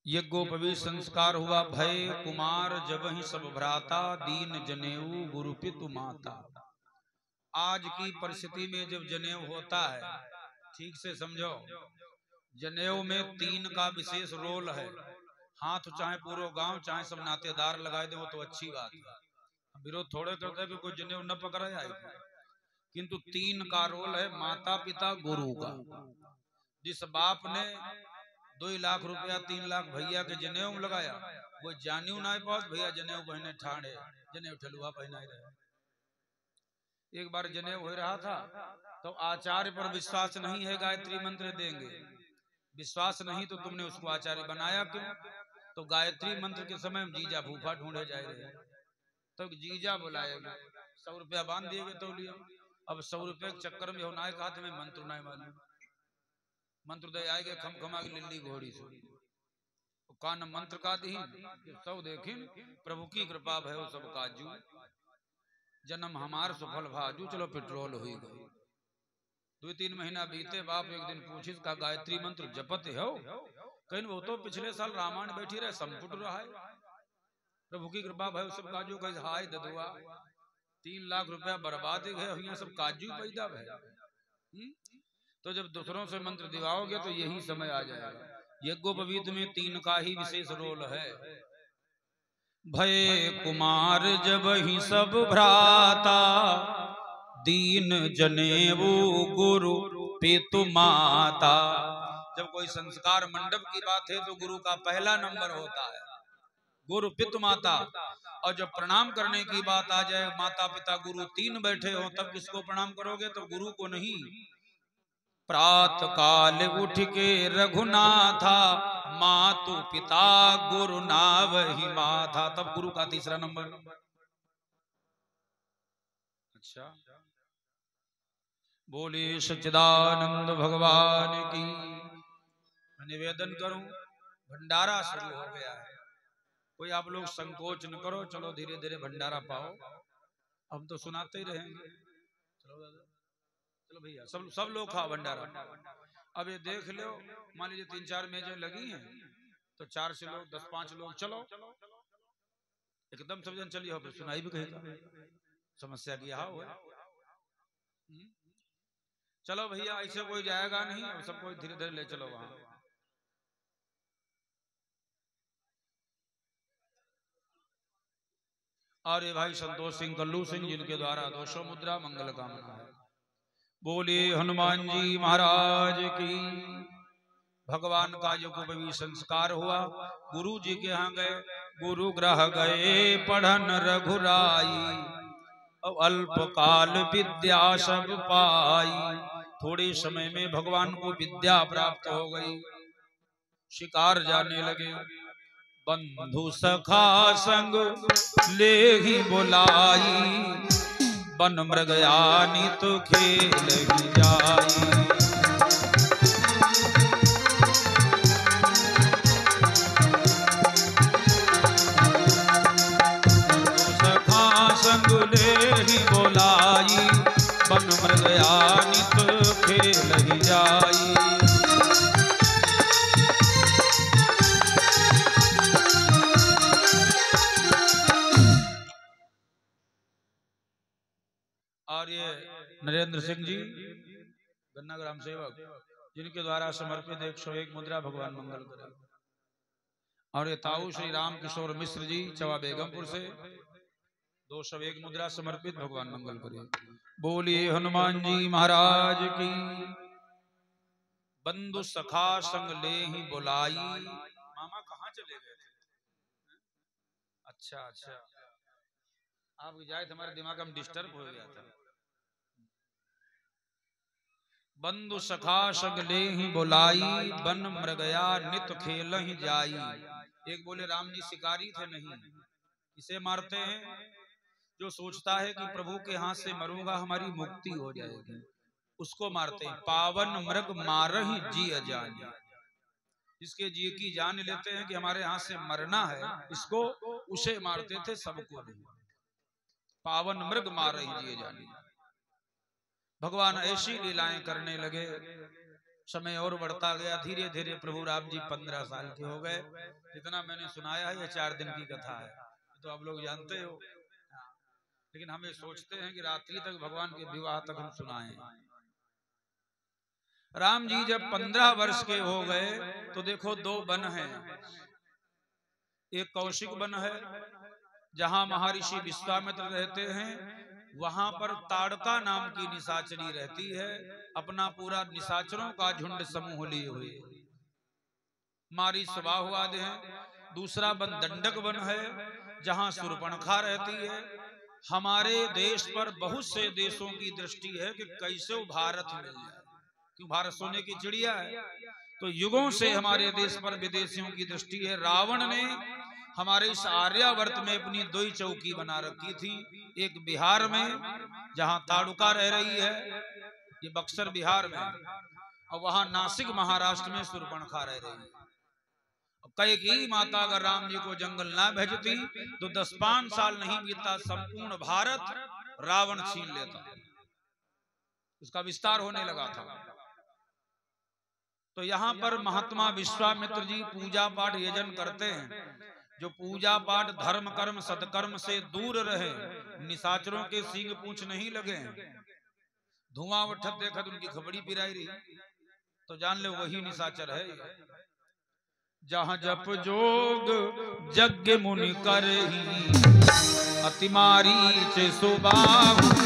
यज्ञोपवीत संस्कार हुआ। भय कुमार जब ही सब भ्राता, दीन जनेऊ गुरु पितु माता। आज की परिस्थिति में जब जनेऊ होता है, ठीक से समझो, जनेऊ में 3 का विशेष रोल है। हाथ चाहे पूरा गांव चाहे सब नातेदार लगाए दे, वो तो अच्छी बात है, विरोध थोड़े करते कि कोई जनेऊ न पकड़े आए, किंतु 3 का रोल है माता पिता गुरु का। जिस बाप ने 2 लाख रुपया 3 लाख भैया के जनेऊ में लगाया, वो जानियो ना पास भैया जनेऊ पहने ठाणे, जनेऊ ठलुआ पहनाए रहे। एक बार जनेऊ हो रहा था तो आचार्य पर विश्वास नहीं है, गायत्री मंत्र देंगे। विश्वास नहीं तो तुमने उसको आचार्य बनाया क्यों? तो गायत्री मंत्र के समय जीजा फूफा ढूंढे जा रहे हैं, तो जीजा बुलाएगा, 100 रुपया बांध दिएगे तो लिया। अब 100 रुपये के चक्कर में हो ना हाथ में मंत्र ना मालूम, मंत्र दे आएगे खम खमा की लिल्ली घोड़ी से कान मंत्र का दी सब देखिन। प्रभु की कृपा भयो सब काजू, जन्म हमार सफल भाजू। चलो पेट्रोल हुई गई। 2-3 महीना बीते, बाप एक दिन पूछिस का गायत्री मंत्र जपत हो? कहीं वो तो पिछले साल रामायण बैठी रहे, संपुट रहा है। प्रभु की कृपा भयो सब काजू। कहीं हाय ददुआ 3 लाख रुपया बर्बाद गए, सब काजू पैदा भय। तो जब दूसरों से मंत्र दिवाओगे तो यही समय आ जाएगा। यज्ञोपवीत में 3 का ही विशेष रोल है। भय कुमार जब ही सब भ्राता, दीन जनेऊ गुरु पितु माता। जब कोई संस्कार मंडप की बात है तो गुरु का पहला नंबर होता है, गुरु पितु माता। और जब प्रणाम करने की बात आ जाए, माता पिता गुरु 3 बैठे हो, तब किसको प्रणाम करोगे? तो गुरु को नहीं। प्रात काल उठ के रघुनाथा, मातु पिता गुरु नावहि माथा। तब गुरु का तीसरा नंबर। अच्छा, बोले सच्चिदानंद भगवान की। मैं निवेदन करूं, भंडारा शुरू हो गया है, कोई आप लोग संकोच न करो, चलो धीरे धीरे भंडारा पाओ। हम तो सुनाते ही रहेंगे। चलो दादा, चलो भैया, सब लोग खाओ भंडारा। अब ये देख लो, मान लीजिए 3-4 मेजें लगी हैं, तो 4 से लोग 10-5 लोग, चलो एकदम सब जन चलिए, फिर सुनाई भी कहेगा, समस्या की यहाँ हुआ। चलो भैया, ऐसे कोई जाएगा नहीं, अब सबको धीरे धीरे ले चलो वहां। और ये भाई संतोष सिंह कल्लू सिंह, जिनके द्वारा 200 मुद्रा मंगल कामना है। बोले हनुमान जी महाराज की। भगवान का यज्ञोपवीत संस्कार हुआ। गुरु जी के यहाँ गए, गुरु ग्रह गए पढ़न रघुराई, अल्प काल विद्या सब पाई। थोड़े समय में भगवान को विद्या प्राप्त हो गई, शिकार जाने लगे। बंधु सखा संग ले ही बुलाई, बन मृगयानी तो खेल ही जाई। संग ले ही बोलाई, बन मृगयानी तो खेल ही जाई। और ये नरेंद्र सिंह जी गन्ना ग्राम सेवक, जिनके द्वारा समर्पित 101 मुद्रा भगवान मंगल करे। और ये ताऊ श्री राम किशोर मिश्र जी चवा बेगमपुर से 201 मुद्रा समर्पित भगवान मंगल करे। बोलिए हनुमान जी महाराज की। बंधु सखा संग ले ही बुलाई। मामा कहाँ चले गए थे? अच्छा अच्छा, आप जाए थे, हमारे दिमाग में डिस्टर्ब हो गया था। बंधु सखा संग ले ही बुलाई, बन मृगया नित खेल ही जाई। एक बोले राम जी शिकारी थे, नहीं, इसे मारते हैं जो सोचता है कि प्रभु के हाथ से मरूंगा हमारी मुक्ति हो जाएगी, उसको मारते हैं। पावन मृग मारहि जी जान, इसके जी की जान लेते हैं कि हमारे हाथ से मरना है, इसको उसे मारते थे, सबको नहीं। पावन मृग मारहि जी जान। भगवान ऐसी लीलाएं करने लगे, समय और बढ़ता गया। धीरे धीरे प्रभु राम जी 15 साल के हो गए। जितना मैंने सुनाया है ये 4 दिन की कथा है, तो आप लोग जानते हो, लेकिन हमें सोचते हैं कि रात्रि तक भगवान के विवाह तक हम सुनाएं। राम जी जब 15 वर्ष के हो गए तो देखो 2 वन हैं। एक कौशिक वन है जहां महर्षि विश्वामित्र रहते हैं, वहां पर ताड़का नाम की निशाचरी रहती है, अपना पूरा निशाचरों का झुंड समूह लिए हुए, मारी स्वभाव आदि है। दूसरा वन दंडक वन है जहां शूर्पणखा रहती है। हमारे देश पर बहुत से देशों की दृष्टि है कि कैसे भारत मिल जाए, क्यों भारत सोने की चिड़िया है। तो युगों से हमारे देश पर विदेशियों की दृष्टि है। रावण ने हमारे इस आर्यावर्त में अपनी 2 चौकी बना रखी थी, एक बिहार में जहां ताड़ुका रह रही है, ये बक्सर बिहार में, और वहां नासिक महाराष्ट्र में शूर्पणखा रह रही है। कैकेयी माता अगर राम जी को जंगल ना भेजती तो 10-5 साल नहीं बीता, संपूर्ण भारत रावण छीन लेता, उसका विस्तार होने लगा था। तो यहाँ पर महात्मा विश्वामित्र जी पूजा पाठ यजन करते हैं। जो पूजा पाठ धर्म कर्म सत्कर्म से दूर रहे, निशाचरों के सींग पूंछ नहीं लगे, धुआं उठत देखत उनकी खबड़ी पिराई रही, तो जान ले वही निशाचर है। जहाँ जप जोग यज्ञ मुनि करही, अति मारीच सुबाहुन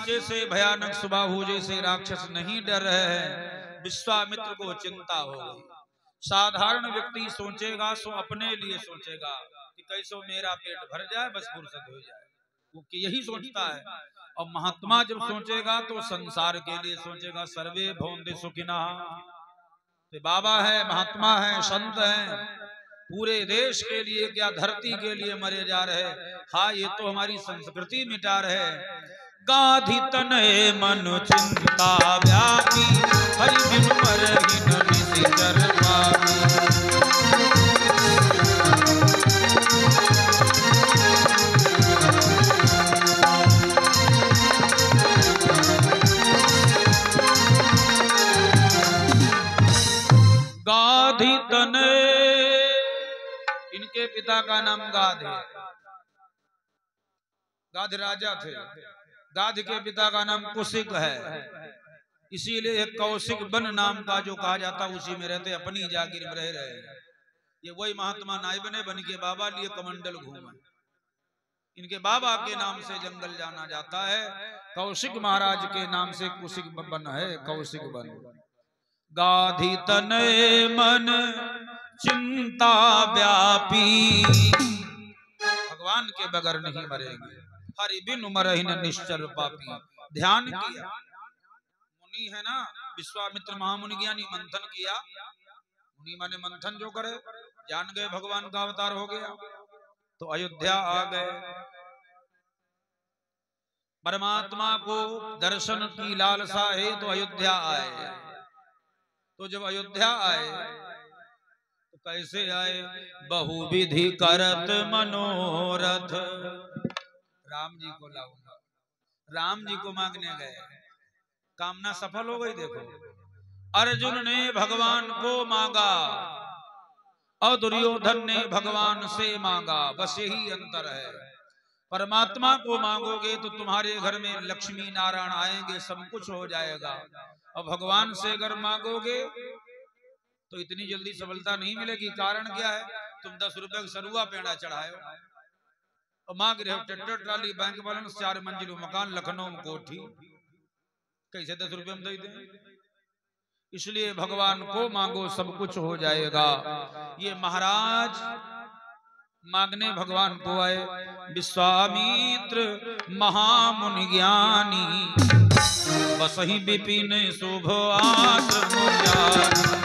जैसे भयानक सुबाहु जैसे राक्षस नहीं डर रहे हैं। विश्वामित्र को चिंता हो गई। साधारण व्यक्ति सोचेगा सो अपने लिए सोचेगा कि कैसे मेरा पेट भर जाए, बस फुर्सत हो जाए, वो यही सोचता है। और महात्मा जब सोचेगा तो संसार के लिए सोचेगा। सर्वे भवन्ति सुखिनः, तो बाबा है, महात्मा है, संत है, पूरे देश के लिए क्या धरती के लिए मरे जा रहे। हाँ, ये तो हमारी संस्कृति मिटा रहे। गाधि तनय मन चिंता व्यापी, हरि बिन मरहि न निशिचर पापी। गाधि तनय, इनके पिता का नाम गाध है, गाध राजा थे। गाध के पिता का नाम कुशिक है, इसीलिए कौशिक वन नाम का जो कहा जाता उसी में रहते, अपनी जागीर में रह रहे। ये वही महात्मा नाई बने, बन के बाबा लिए कमंडल घूमे। इनके बाबा के नाम से जंगल जाना जाता है, कौशिक महाराज के नाम से कुशिक वन है, कौशिक वन। गाधि तनय मन चिंता व्यापी। भगवान के बगैर नहीं मरेंगे। हरि बिन मरहि न निश्चल पापी। ध्यान किया, मुनि है ना, विश्वामित्र महामुनि ज्ञानी, मंथन किया। मुनि माने मंथन जो करे, जान गए भगवान का अवतार हो गया, तो अयोध्या आ गए। परमात्मा को दर्शन की लालसा है तो अयोध्या आए। तो जब अयोध्या आए तो कैसे आए? बहुविधि करत मनोरथ। राम जी को लाऊंगा, राम जी को मांगने गए, कामना सफल हो गई। देखो, अर्जुन ने भगवान को मांगा और दुर्योधन ने भगवान से मांगा, बस यही अंतर है। परमात्मा को मांगोगे तो तुम्हारे घर में लक्ष्मी नारायण आएंगे, सब कुछ हो जाएगा। और भगवान से अगर मांगोगे तो इतनी जल्दी सफलता नहीं मिलेगी। कारण क्या है? तुम 10 रुपए का सरुआ पेड़ा चढ़ाए और मांग रहे हो ट्रैक्टर ट्राली, बैंक बैलेंस, 4 मंजिलों मकान, लखनऊ में कोठी, कैसे 10 रुपए में दे दें? इसलिए भगवान को मांगो, सब कुछ हो जाएगा। ये महाराज मांगने भगवान को आए। विश्वामित्र महामुनि ज्ञानी, बसहि विपिन शुभ आश्रम जानी।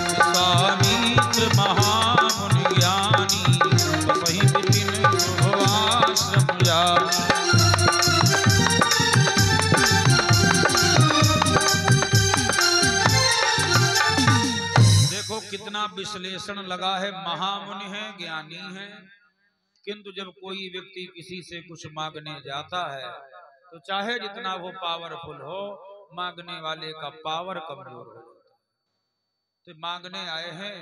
विश्वामित्र महामुनि ज्ञानी, बसहि विपिन शुभ आश्रम जानी। कितना विश्लेषण लगा है। महामुनि है, ज्ञानी है, किंतु जब कोई व्यक्ति किसी से कुछ मांगने जाता है तो चाहे जितना वो पावरफुल हो, मांगने वाले का पावर कमजोर हो। तो मांगने आए हैं,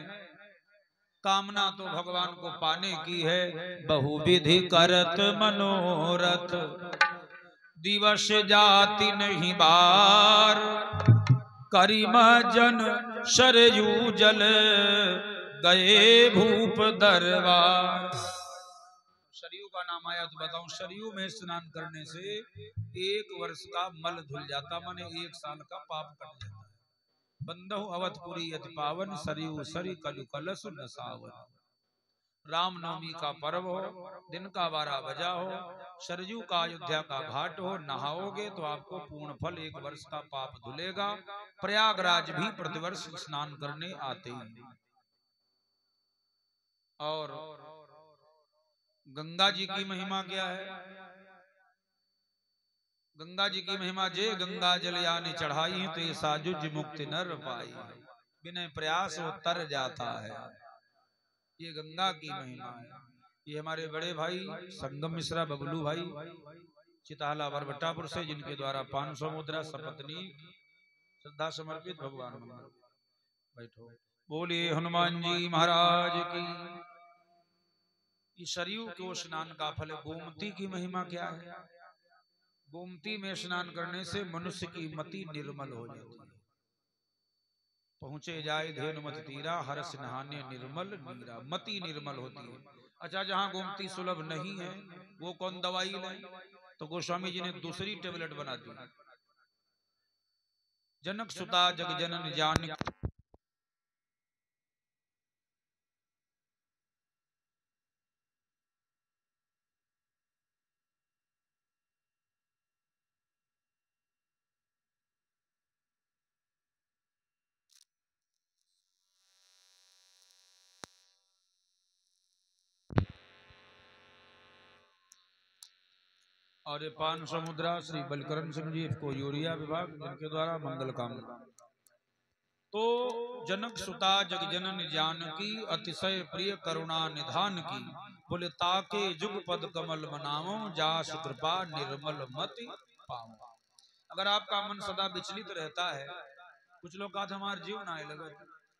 कामना तो भगवान को पाने की है। बहुविधि करत मनोरथ, दिवस जाति नहीं बार। करिम जन सरयू जल, गए भूप दरबार। सरयू का नाम आया तो बताऊं, सरयू में स्नान करने से 1 वर्ष का मल धुल जाता, माने 1 साल का पाप कट जाता है। बंदहु अवधपुरी अति पावन, सरयू सरि कलु कलश न सावन। रामनवमी का पर्व हो, दिन का 12 बजा हो, सरयू का अयोध्या का घाट हो, नहाओगे तो आपको पूर्ण फल 1 वर्ष का पाप धुलेगा। प्रयागराज भी प्रतिवर्ष स्नान करने आते हैं। और गंगा जी की महिमा क्या है? गंगा जी की महिमा, जे गंगा जल यानी चढ़ाई तो ये साजुज मुक्ति नर पाई। बिना प्रयास वो तर जाता है। ये गंगा की महिमा है। ये हमारे बड़े भाई संगम मिश्रा बबलू भाई चिताला बरबट्टापुर से, जिनके द्वारा 500 मुद्रा सपत्नी श्रद्धा समर्पित। भगवान मंगल। बैठो। बोलिए हनुमान जी महाराज की। सरयू को स्नान का फल। गोमती की महिमा क्या है? गोमती में स्नान करने से मनुष्य की मति निर्मल हो जाती है। पहुंचे जाए धेनुमति तीरा, हर्ष नहाने निर्मल नीरा। मति निर्मल होती है। अच्छा, जहां गोमती सुलभ नहीं है वो कौन दवाई ले? तो गोस्वामी जी ने दूसरी टेबलेट बना दी। जनक सुता जग जनन जान। और 500 मुद्रा श्री बलकरण सिंह जी को यूरिया विभाग, जिनके द्वारा मंगल कामना। तो जनक सुता जग जनन जानकी, अतिशय प्रिय करुणा निधान की। बोले ताके जुग पद कमल बनाओ, जास कृपा निर्मल मति पाओ। अगर आपका मन सदा विचलित रहता है, कुछ लोग कहते हमारे जीव ना लगे,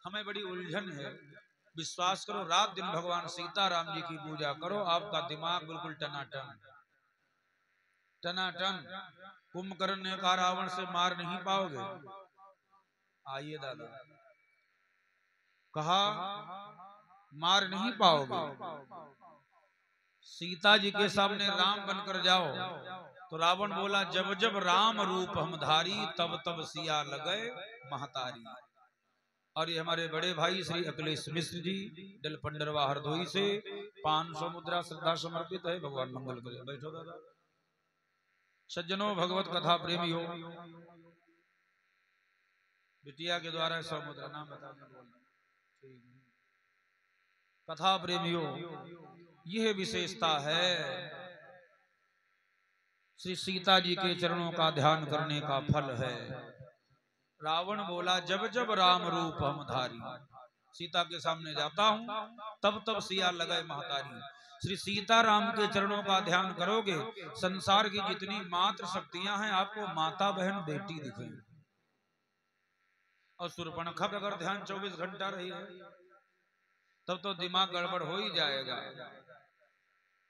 हमें बड़ी उलझन है, विश्वास करो, रात दिन भगवान सीताराम जी की पूजा करो, आपका दिमाग बिल्कुल टनाटन टनाटन। कुंभकर्ण ने कहा रावण से मार नहीं पाओगे। आइए दादा, कहा मार नहीं पाओगे, सीता जी के सामने राम बनकर जाओ तो रावण बोला जब जब राम रूप हम धारी तब तब सिया लगे महतारी। और ये हमारे बड़े भाई श्री अखिलेश मिश्र जी डल पंडरवा हरदोई से 500 मुद्रा श्रद्धा समर्पित है। भगवान मंगल करे। बैठो दादा। सज्जनों भगवत कथा प्रेमी हो, बिटिया के द्वारा 100 मुद्रा नाम बताना। कथा प्रेमियों, यह विशेषता है श्री सीता जी के चरणों का ध्यान करने का फल है। रावण बोला जब जब राम रूप हम धारी, सीता के सामने जाता हूं तब तब सिया लगे महतारी। श्री सीता राम के चरणों का ध्यान करोगे, संसार की जितनी मात्र शक्तियां हैं आपको माता बहन बेटी दिखेंगी। और शूर्पणखा का अगर ध्यान 24 घंटा रही है तब तो दिमाग गड़बड़ हो ही जाएगा।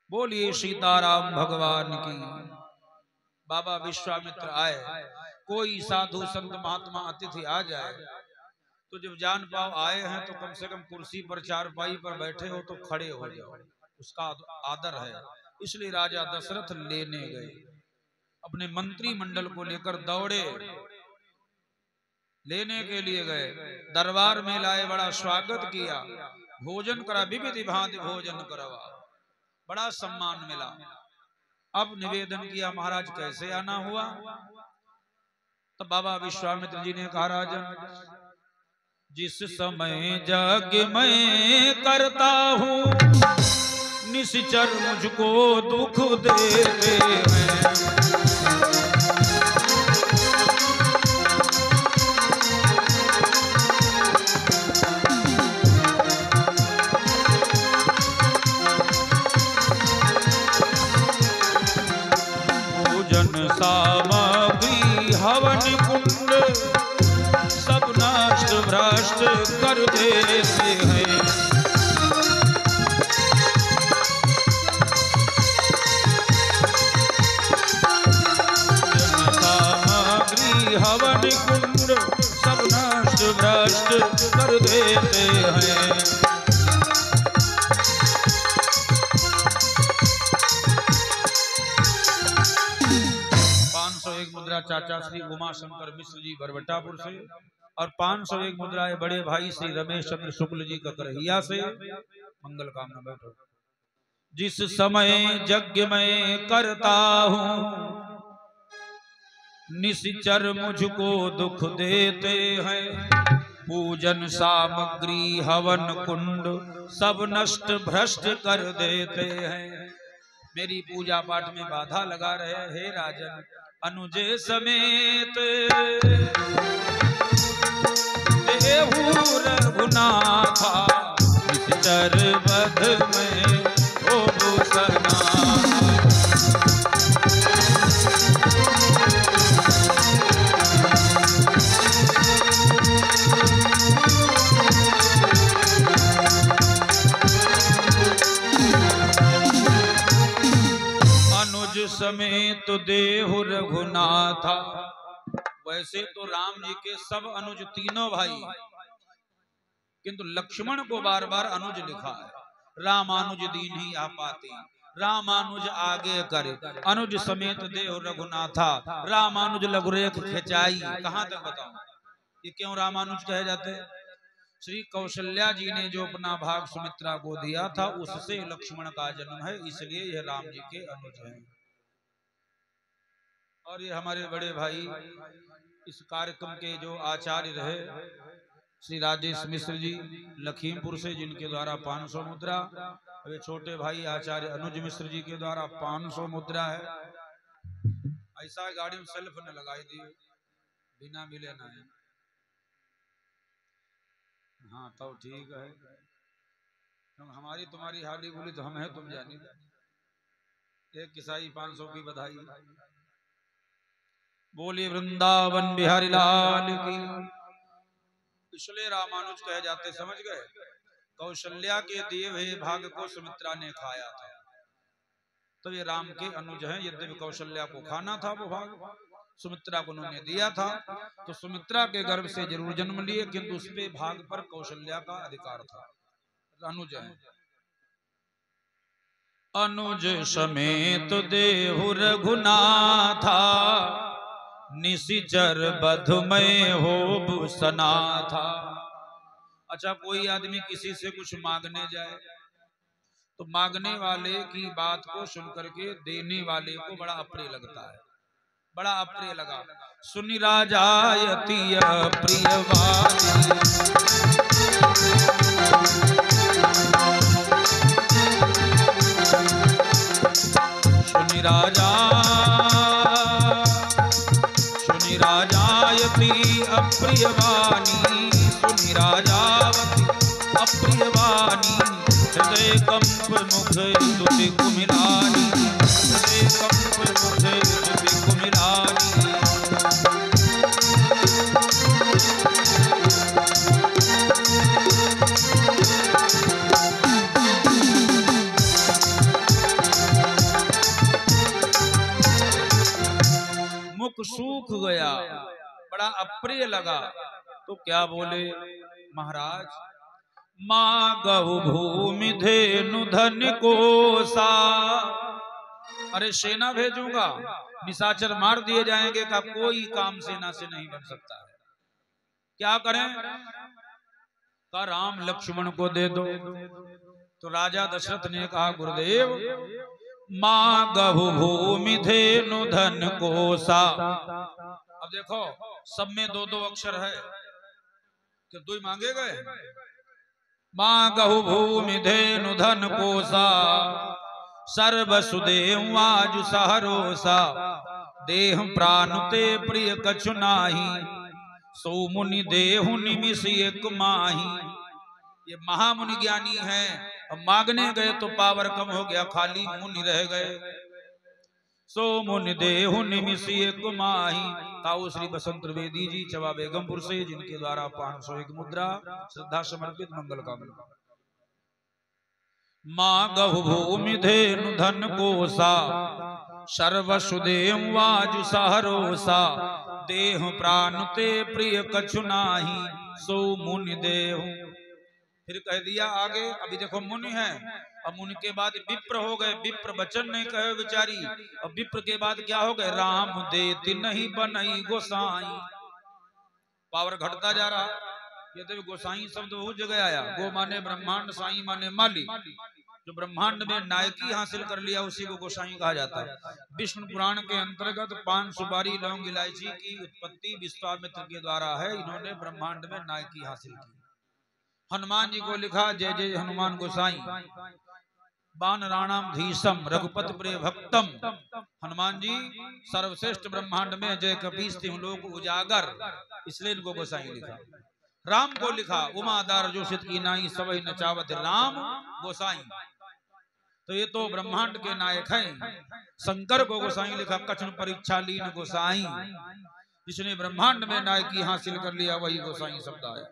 बोलिए सीताराम भगवान की। बाबा विश्वामित्र आए, कोई साधु संत महात्मा अतिथि आ जाए तो जब जान पाओ आए हैं तो कम से कम कुर्सी पर चारपाई पर बैठे हो तो खड़े हो जाओ, उसका आदर है। इसलिए राजा दशरथ लेने गए, अपने मंत्री मंडल को लेकर दौड़े, लेने के लिए गए, दरबार में लाए, बड़ा स्वागत किया, भोजन करा, विविध भांति भोजन करवा, बड़ा सम्मान मिला। अब निवेदन किया महाराज कैसे आना हुआ? तो बाबा विश्वामित्र जी ने कहा राजन जिस समय यज्ञ मैं करता हूँ निश्चर मुझको दुख देते हैं। सामग्री हवन कुंड सब नष्ट भ्रष्ट कर देते हैं। सामग्री हवन कुंड सब नष्ट भ्रष्ट कर देते हैं। 501 मुद्रा चाचा श्री उमाशंकर मिश्र जी बरबट्टापुर से, और 501 मुद्राएं बड़े भाई श्री रमेश चंद्र शुक्ल जी ककरहिया से। मंगल कामना। बैठो। जिस समय यज्ञ मैं करता हूँ निश्चर मुझको दुख देते हैं। पूजन सामग्री हवन कुंड सब नष्ट भ्रष्ट कर देते हैं। मेरी पूजा पाठ में बाधा लगा रहे हे राजन। अनुजे समेत देहु रघुनाथा निश्चर बध में हो सना। समेत देहु रघुनाथा। वैसे तो राम जी के सब अनुज तीनों भाई, किंतु लक्ष्मण को बार बार अनुज लिखा है। रामानुज दीन ही आपाती, रामानुज आगे करे, अनुज समेत देहु रघुनाथा। रामानुज लघुरेख खिंचाई। कहां तक बताऊं ये क्यों रामानुज कहे जाते हैं? श्री कौशल्या जी ने जो अपना भाग सुमित्रा को दिया था उससे लक्ष्मण का जन्म है, इसलिए यह राम जी के अनुज हैं। और ये हमारे बड़े भाई इस कार्यक्रम के जो आचार्य रहे श्री राजेश मिश्र जी लखीमपुर से, जिनके द्वारा 500 मुद्रा। अभी छोटे भाई आचार्य अनुज मिश्र जी के द्वारा 500 मुद्रा है। ऐसा गाड़ी में सेल्फ न लगाई दी बिना मिले ना है। हाँ तो ठीक है, हमारी तुम्हारी हाली बोली तो हम है तुम जानी। एक किसाई 500 की बधाई। बोलिए वृंदावन बिहारी लाल की। इसलिए रामानुज कहे जाते, समझ गए? कौशल्या के दिए हुए भाग को सुमित्रा ने खाया था, तो ये राम के अनुज हैं। यद्यपि कौशल्या को खाना था वो भाग, सुमित्रा को उन्होंने दिया था, तो सुमित्रा के गर्भ से जरूर जन्म लिए, किंतु उस पे भाग पर कौशल्या का अधिकार था। अनुज है। अनुज समेत देहु रघुनाथा, निशिचर बधमय हो सना था। अच्छा, कोई आदमी किसी से कुछ मांगने जाए तो मांगने वाले की बात को सुनकर के देने वाले को बड़ा अप्रिय लगता है, बड़ा अप्रिय लगा। सुनि राजा अति प्रियवादी, सुनि राजायति अप्रियवाणी, सुनि राजावती अप्रियवाणी, हृदय कंप मुख स्तुति कुमिरानी, हृदय कंप मुख स्तुति कुमिरानी। मुख सूख गया, बड़ा अप्रिय लगा। तो क्या बोले महाराज, मागहु भूमि धेनु धन कोसा। अरे सेना भेजूंगा, निशाचर मार दिए जाएंगे, का कोई काम सेना से नहीं बन सकता है। क्या करें? का राम लक्ष्मण को दे दो। तो राजा दशरथ ने कहा गुरुदेव, मागहु भूमि धेनु धन कोसा। अब देखो सब में दो दो अक्षर है कि दो ही मांगे गए। मागहु भूमि धेनु धन कोसा, सर्व सुदेव आजु सहरोसा, देह प्राण ते प्रिय कछु नाही, सो मुनि देहु निमिष एक माही। ये महामुनि ज्ञानी है, अब मांगने गए तो पावर कम हो गया, खाली मुनि रह गए। सो मुनि देहु निमिष एक माही। ताऊ श्री बसंत त्रिवेदी जी चवा बेगमपुर से, जिनके द्वारा 501 मुद्रा श्रद्धा समर्पित मंगल कामना। मागहु भूमि धेनु धन कोसा, सर्व सुदेव आजु सहरोसा, देह प्राण ते प्रिय कछु नाही, सो मुनि देहु। फिर कह दिया आगे, अभी देखो मुनि है, अब मुनि के बाद विप्र हो गए। विप्र वचन नहीं कहे बेचारी, अब विप्र के बाद क्या हो गए? राम देति नहीं बनई गोसाई। पावर घटता जा रहा। ये तो गोसाई शब्द बहुत जगह आया। गो माने ब्रह्मांड, साई माने माली। जो ब्रह्मांड में नायकी हासिल कर लिया उसी को गोसाई कहा जाता है। विष्णु पुराण के अंतर्गत 5 सुपारी लौंग इलायची की उत्पत्ति विश्वामित्र के द्वारा है। इन्होंने ब्रह्मांड में नायकी हासिल की। हनुमान जी को लिखा जय जय हनुमान गोसाई, बान राणाम धीसम रघुपत प्रिय भक्तम। हनुमान जी सर्वश्रेष्ठ ब्रह्मांड में जय कपीस तीन लोग उजागर, इसलिए इनको गोसाई लिखा। राम को लिखा उमा दार जोशित की नाई सबई नचावत राम गोसाई। तो ये तो ब्रह्मांड के नायक हैं। शंकर को गोसाई लिखा कछन परीक्षा लीन गोसाई, जिसने ब्रह्मांड में नायकी हासिल कर लिया वही गोसाई शब्द आया।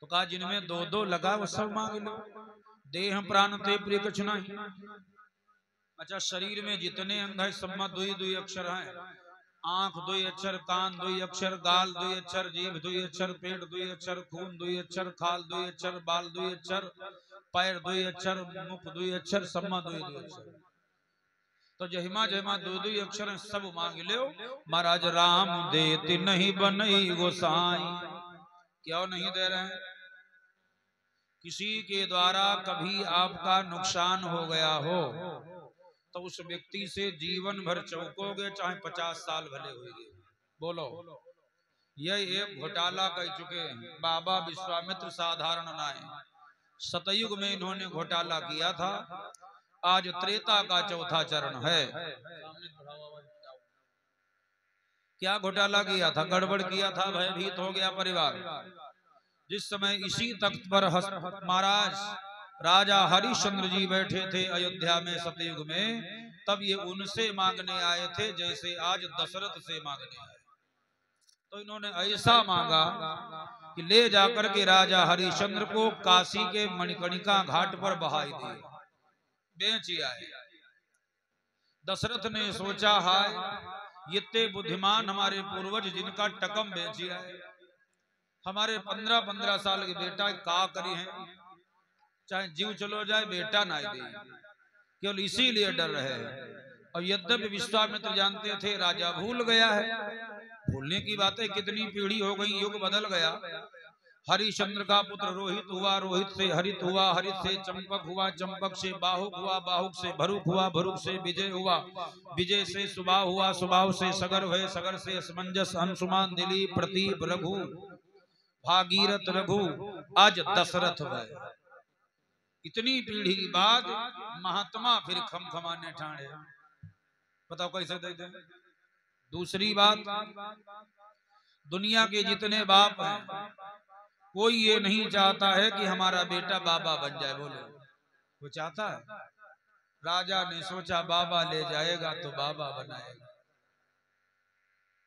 तो कहा जिनमें दो दो लगा वो सब मांग लो। देह प्राण ते प्रिय कछु नहीं। अच्छा, शरीर में जितने अंग है सब में 2 अक्षर हैं। आंख 2 अक्षर, कान 2 अक्षर, गाल 2 अक्षर, जीभ 2 अक्षर, पेट 2 अक्षर, खून 2 अक्षर, खाल 2 अक्षर, बाल 2 अक्षर, पैर 2 अक्षर, मुख 2 अक्षर, सब में 2 अक्षर। तो जहिमा जहिमा 2 अक्षर सब मांग लो। महाराज राम देते नहीं बनई गोसाई। क्यों नहीं दे रहे हैं? किसी के द्वारा कभी आपका नुकसान हो गया हो तो उस व्यक्ति से जीवन भर चौंकोगे, चाहे 50 साल भले होंगे। बोलो, यह एक घोटाला कर चुके हैं बाबा विश्वामित्र, साधारण नाय। सतयुग में इन्होंने घोटाला किया था, आज त्रेता का चौथा चरण है। क्या घोटाला किया था? गड़बड़ किया था, भयभीत हो गया परिवार। जिस समय इसी तख्त पर महाराज राजा हरिश्चंद्र जी बैठे थे अयोध्या में सतयुग में, तब ये उनसे मांगने आए थे जैसे आज दशरथ से मांगने आए। तो इन्होंने ऐसा मांगा कि ले जाकर के राजा हरिश्चंद्र को काशी के मणिकर्णिका घाट पर बहाई दिए, बेच आए। दशरथ ने सोचा, हाय इतने बुद्धिमान हमारे पूर्वज जिनका टकम बेच आए, हमारे 15-15 साल के बेटा का करी है, चाहे जीव चलो जाए बेटा ना दे। केवल इसीलिए डर रहे हैं। और यद्यपि विश्वामित्र जानते थे राजा भूल गया है, भूलने की बातें कितनी पीढ़ी हो गई, युग बदल गया। हरिश्चंद्र का पुत्र रोहित हुआ, रोहित से हरित हुआ, हरित से चंपक हुआ, चंपक से बाहुक हुआ, बाहुक से भरुक हुआ, भरुक से विजय हुआ, विजय से सुबाह हुआ, सुबाह से सगर हुए, सगर से असमंजस, अंशुमान, दिलीप, प्रतीप, रघु, भागीरथ, रघु, आज दशरथ हुए। इतनी पीढ़ी बाद महात्मा फिर खमखमाने ठाणे। बताओ कैसे दे दे। दूसरी बात, दुनिया के जितने बाप हैं कोई ये नहीं चाहता है कि हमारा बेटा बाबा बन जाए। बोले वो चाहता है? राजा ने सोचा बाबा ले जाएगा तो बाबा बनाएगा।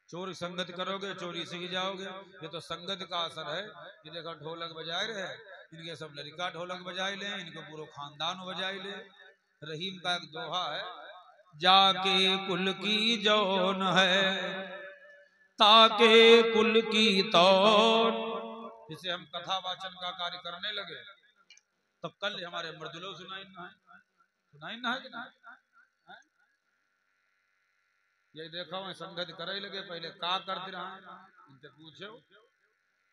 चोर संगत करोगे चोरी सीख जाओगे। ये तो संगत का असर है। ये देखो ढोलक बजाए रहे, इनके सब लड़का ढोलक बजाए ले, इनको पूरा खानदान बजाए ले। रहीम का एक दोहा है, जाके कुल की जौन है ताके कुल की तौन। जिसे हम कथा वाचन का कार्य करने लगे तो कल हमारे मर्दुलो सुनाई ना है कि ना? ये देखो मैं संगत करे लगे, पहले का करते रहा इनसे पूछो,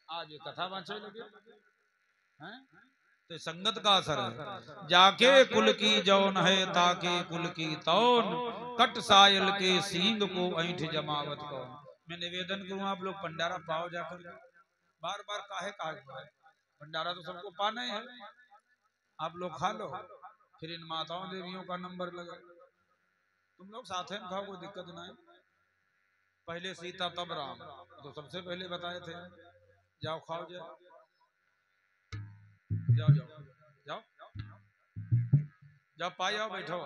आज ये कथा वाचने लगे हैं। तो संगत का असर है। जाके कुल की जौन है ताके कुल की तौन, कट सायल के सींग को ऐंठ जमावत को। मैं निवेदन करूं आप लोग भंडारा पाओ जाकर, बार बार काहे भंडारा तो सबको पाना ही है। आप लोग खा लो, फिर इन माताओं देवियों का नंबर लगे। तुम लोग साथ में खाओ, कोई दिक्कत नहीं। पहले सीता तब राम, तो सबसे पहले बताए थे। जाओ खाओ, जाओ जाओ जाओ जाओ, पाई आओ, बैठो।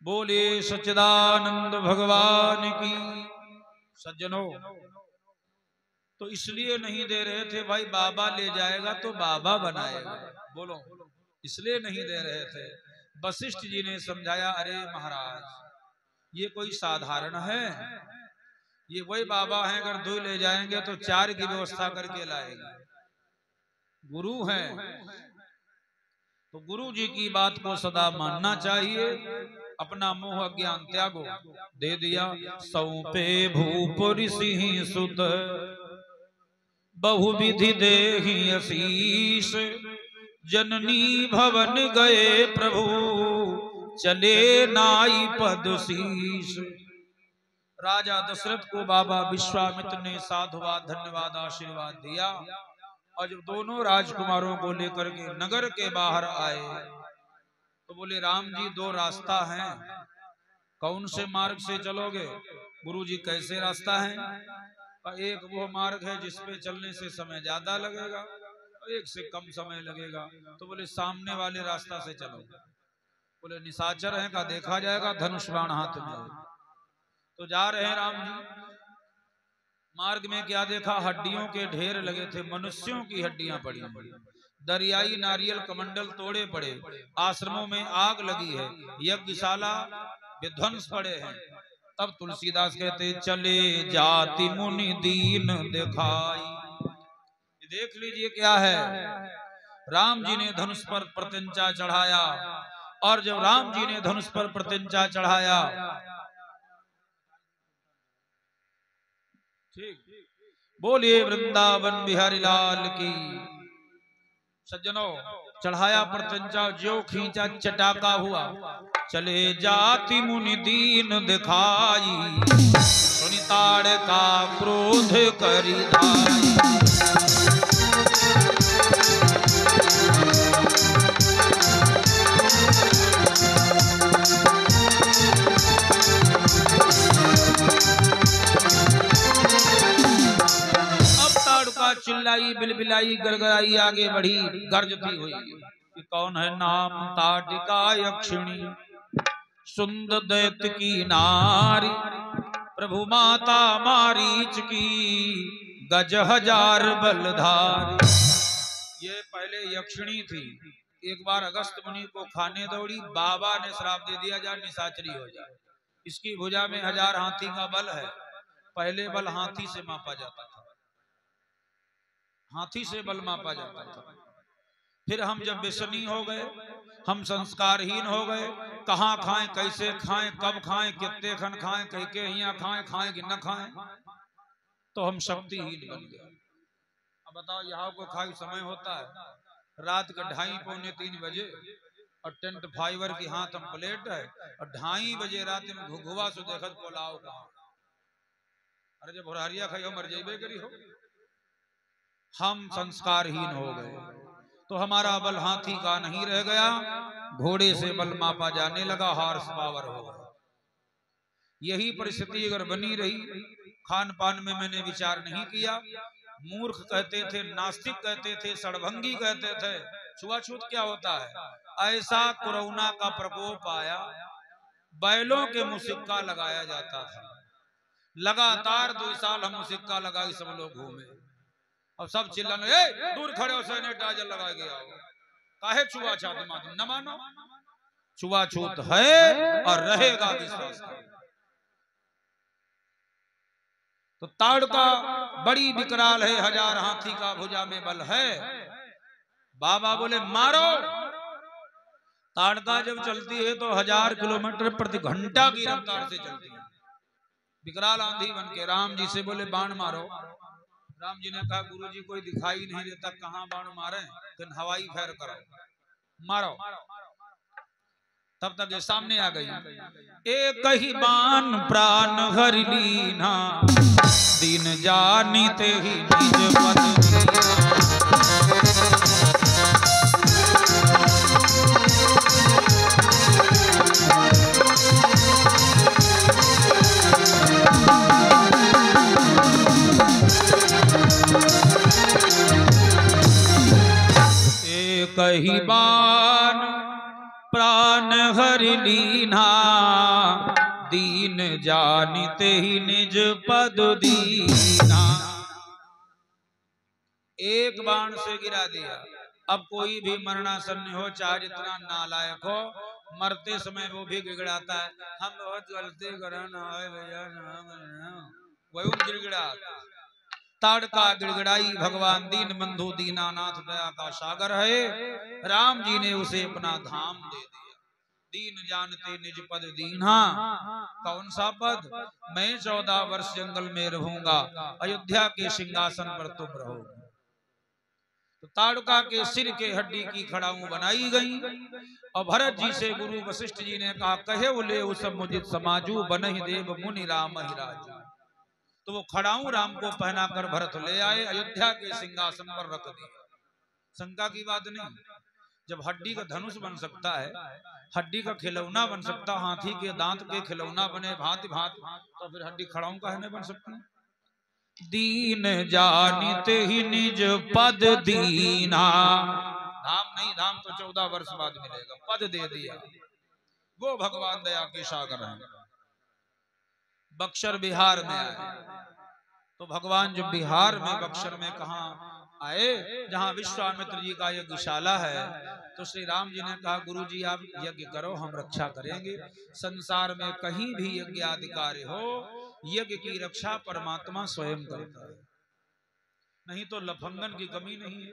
बोले सच्चिदानंद भगवान की। सज्जनों, तो इसलिए नहीं दे रहे थे भाई, बाबा ले जाएगा तो बाबा बनाएगा। बोलो, इसलिए नहीं दे रहे थे। वशिष्ठ जी ने समझाया, अरे महाराज ये कोई साधारण है? ये वही बाबा हैं, अगर 2 ले जाएंगे तो 4 की व्यवस्था करके लाएंगे। गुरु हैं तो गुरु जी की बात को सदा मानना चाहिए। अपना मोह अज्ञान त्यागो। दे दिया सौंपे भूप ऋषि सुत, बहुविधि देहि आशीष। जननी भवन गए प्रभु, चले नाई पद शीश। राजा दशरथ को बाबा विश्वामित्र ने साधुवाद, धन्यवाद, आशीर्वाद दिया। और जब दोनों राजकुमारों को लेकर के नगर के बाहर आए तो बोले, राम जी 2 रास्ता है, कौन से मार्ग से चलोगे? गुरु जी कैसे रास्ता है? एक वो मार्ग है जिसपे चलने से समय ज्यादा लगेगा, एक से कम समय लगेगा। तो बोले सामने वाले रास्ता से चलो। बोले निशाचर है का देखा जाएगा, धनुष बाण हाथ में। तो जा रहे हैं राम जी। मार्ग में क्या देखा? हड्डियों के ढेर लगे थे, मनुष्यों की हड्डियां पड़ी पड़ी। दरियाई नारियल कमंडल तोड़े पड़े, आश्रमों में आग लगी है, यज्ञशाला विध्वंस पड़े हैं। तब तुलसीदास कहते, चले जाति मुनि दीन दिखाई। देख लीजिए क्या है। राम जी ने धनुष पर प्रत्यंचा चढ़ाया, और जब राम जी ने धनुष पर प्रत्यंचा चढ़ाया, ठीक, बोलिए वृंदावन बिहारी लाल की। सज्जनों, चढ़ाया प्रत्यंचा, जो खींचा चटाका हुआ। चले जाति मुनि दीन दिखाई, सुनिताड़ का क्रोध करी धाई। चिल्लाई, बिलबिलाई, गड़गड़ाई, आगे बढ़ी, गर्जती हुई कि कौन है? नाम ताटिका यक्षिणी, सुंदर दैत्य की नारी, प्रभु माता मारीच की, गज हजार बलधारी। ये पहले यक्षिणी थी। एक बार अगस्त मुनि को खाने दौड़ी, बाबा ने श्राप दे दिया, जा निशाचरी हो जाए। इसकी भुजा में 1000 हाथी का बल है। पहले बल हाथी से मापा जाता था, हाथी से बल मापा जाता था। फिर हम जब बेसनी हो गए, हम संस्कारहीन हो गए। कहाँ खाएं, कैसे खाएं, कब खाएं, कितने खन खाएं, कह के यहाँ खाएं, खाएं कि न खाएं, तो हम शक्तिहीन बन गए। अब बताओ, यहाँ को खाई समय होता है रात के 2:30-3 बजे, और टेंट फाइबर की हाथ हम प्लेट है, और 2:30 बजे रात में घुघुआ से देखत पोलाव कहाँ। अरे जब भुरहरिया खाई मर जेबे करी हो। हम संस्कारहीन हो गए तो हमारा बल हाथी का नहीं रह गया, घोड़े से बल मापा जाने लगा, हॉर्स पावर हो गया। यही परिस्थिति अगर बनी रही, खान पान में मैंने विचार नहीं किया। मूर्ख कहते थे, नास्तिक कहते थे, सड़भंगी कहते थे। छुआछूत क्या होता है? ऐसा कोरोना का प्रकोप आया, बैलों के मुंह सिक्का लगाया जाता था। लगातार 2 साल हम सिक्का लगाई, सब लोग घूमे। अब सब चिल्लाने, ए दूर खड़े हो, सैनिटाइजर लगा गया हो। काहे छुआछूत न मानो? छुआछूत है और रहेगा, विश्वास करो। तो ताड़का बड़ी विकराल है, 1000 हाथी का भुजा में बल है। बाबा बोले मारो। ताड़का जब चलती है तो 1000 किलोमीटर प्रति घंटा की रफ्तार से चलती है। विकराल आंधी बन के राम जी से बोले बाण मारो। राम जी ने कहा गुरुजी कोई दिखाई नहीं देता, कहां बाण मारे, तो हवाई फेर करो, मारो। तब तक ये सामने आ गई। एक ही बाण प्राण हर लीना, दीन जानिते ही निज पद कही बाण प्राण हर लीना, दीन जानिते ही निज पद दीना। एक बाण से गिरा दिया। अब कोई भी मरणासन्न हो, चाहे जितना नालायक हो, मरते समय वो भी गिड़गिड़ाता है, हम बहुत गलती करना है भैया, वही गिड़गिड़ाता। ताड़का गिड़गिड़ाई, भगवान दीन बंधु दीनानाथ दया का सागर है। राम जी ने उसे अपना धाम दे दिया। दीन जानते निज पद दीना। कौन सा पद? मैं 14 वर्ष जंगल में रहूंगा, अयोध्या के सिंहासन पर तुम रहोगे। तो ताड़का के सिर के हड्डी की खड़ाऊ बनाई गई, और भरत जी से गुरु वशिष्ठ जी ने कहा कहे उले समुदित समाजू, बनहि देव मुनि राम ही राजू। तो वो खड़ाऊ राम को पहनाकर भरत ले आए, अयोध्या के सिंहासन पर रख दिया। शंका की बात नहीं, जब हड्डी का धनुष बन सकता है, हड्डी का खिलौना बन सकता, हाथी के दांत के खिलौना बने भांति भांति, तो फिर हड्डी खड़ाऊ का नहीं बन सकती। दीन जानिते ही निज पद दीना। धाम नहीं, धाम तो 14 वर्ष बाद मिलेगा, पद दे दिया। वो भगवान दया के सागर हैं। बक्सर बिहार में आए, तो भगवान जब बिहार में बक्सर में कहा आए, जहां विश्वामित्र जी का यज्ञशाला है, तो श्री राम जी ने कहा गुरुजी आप यज्ञ करो, हम रक्षा करेंगे। संसार में कहीं भी यज्ञ अधिकारी हो, यज्ञ की रक्षा परमात्मा स्वयं करता है, नहीं तो लफंगन की कमी नहीं है।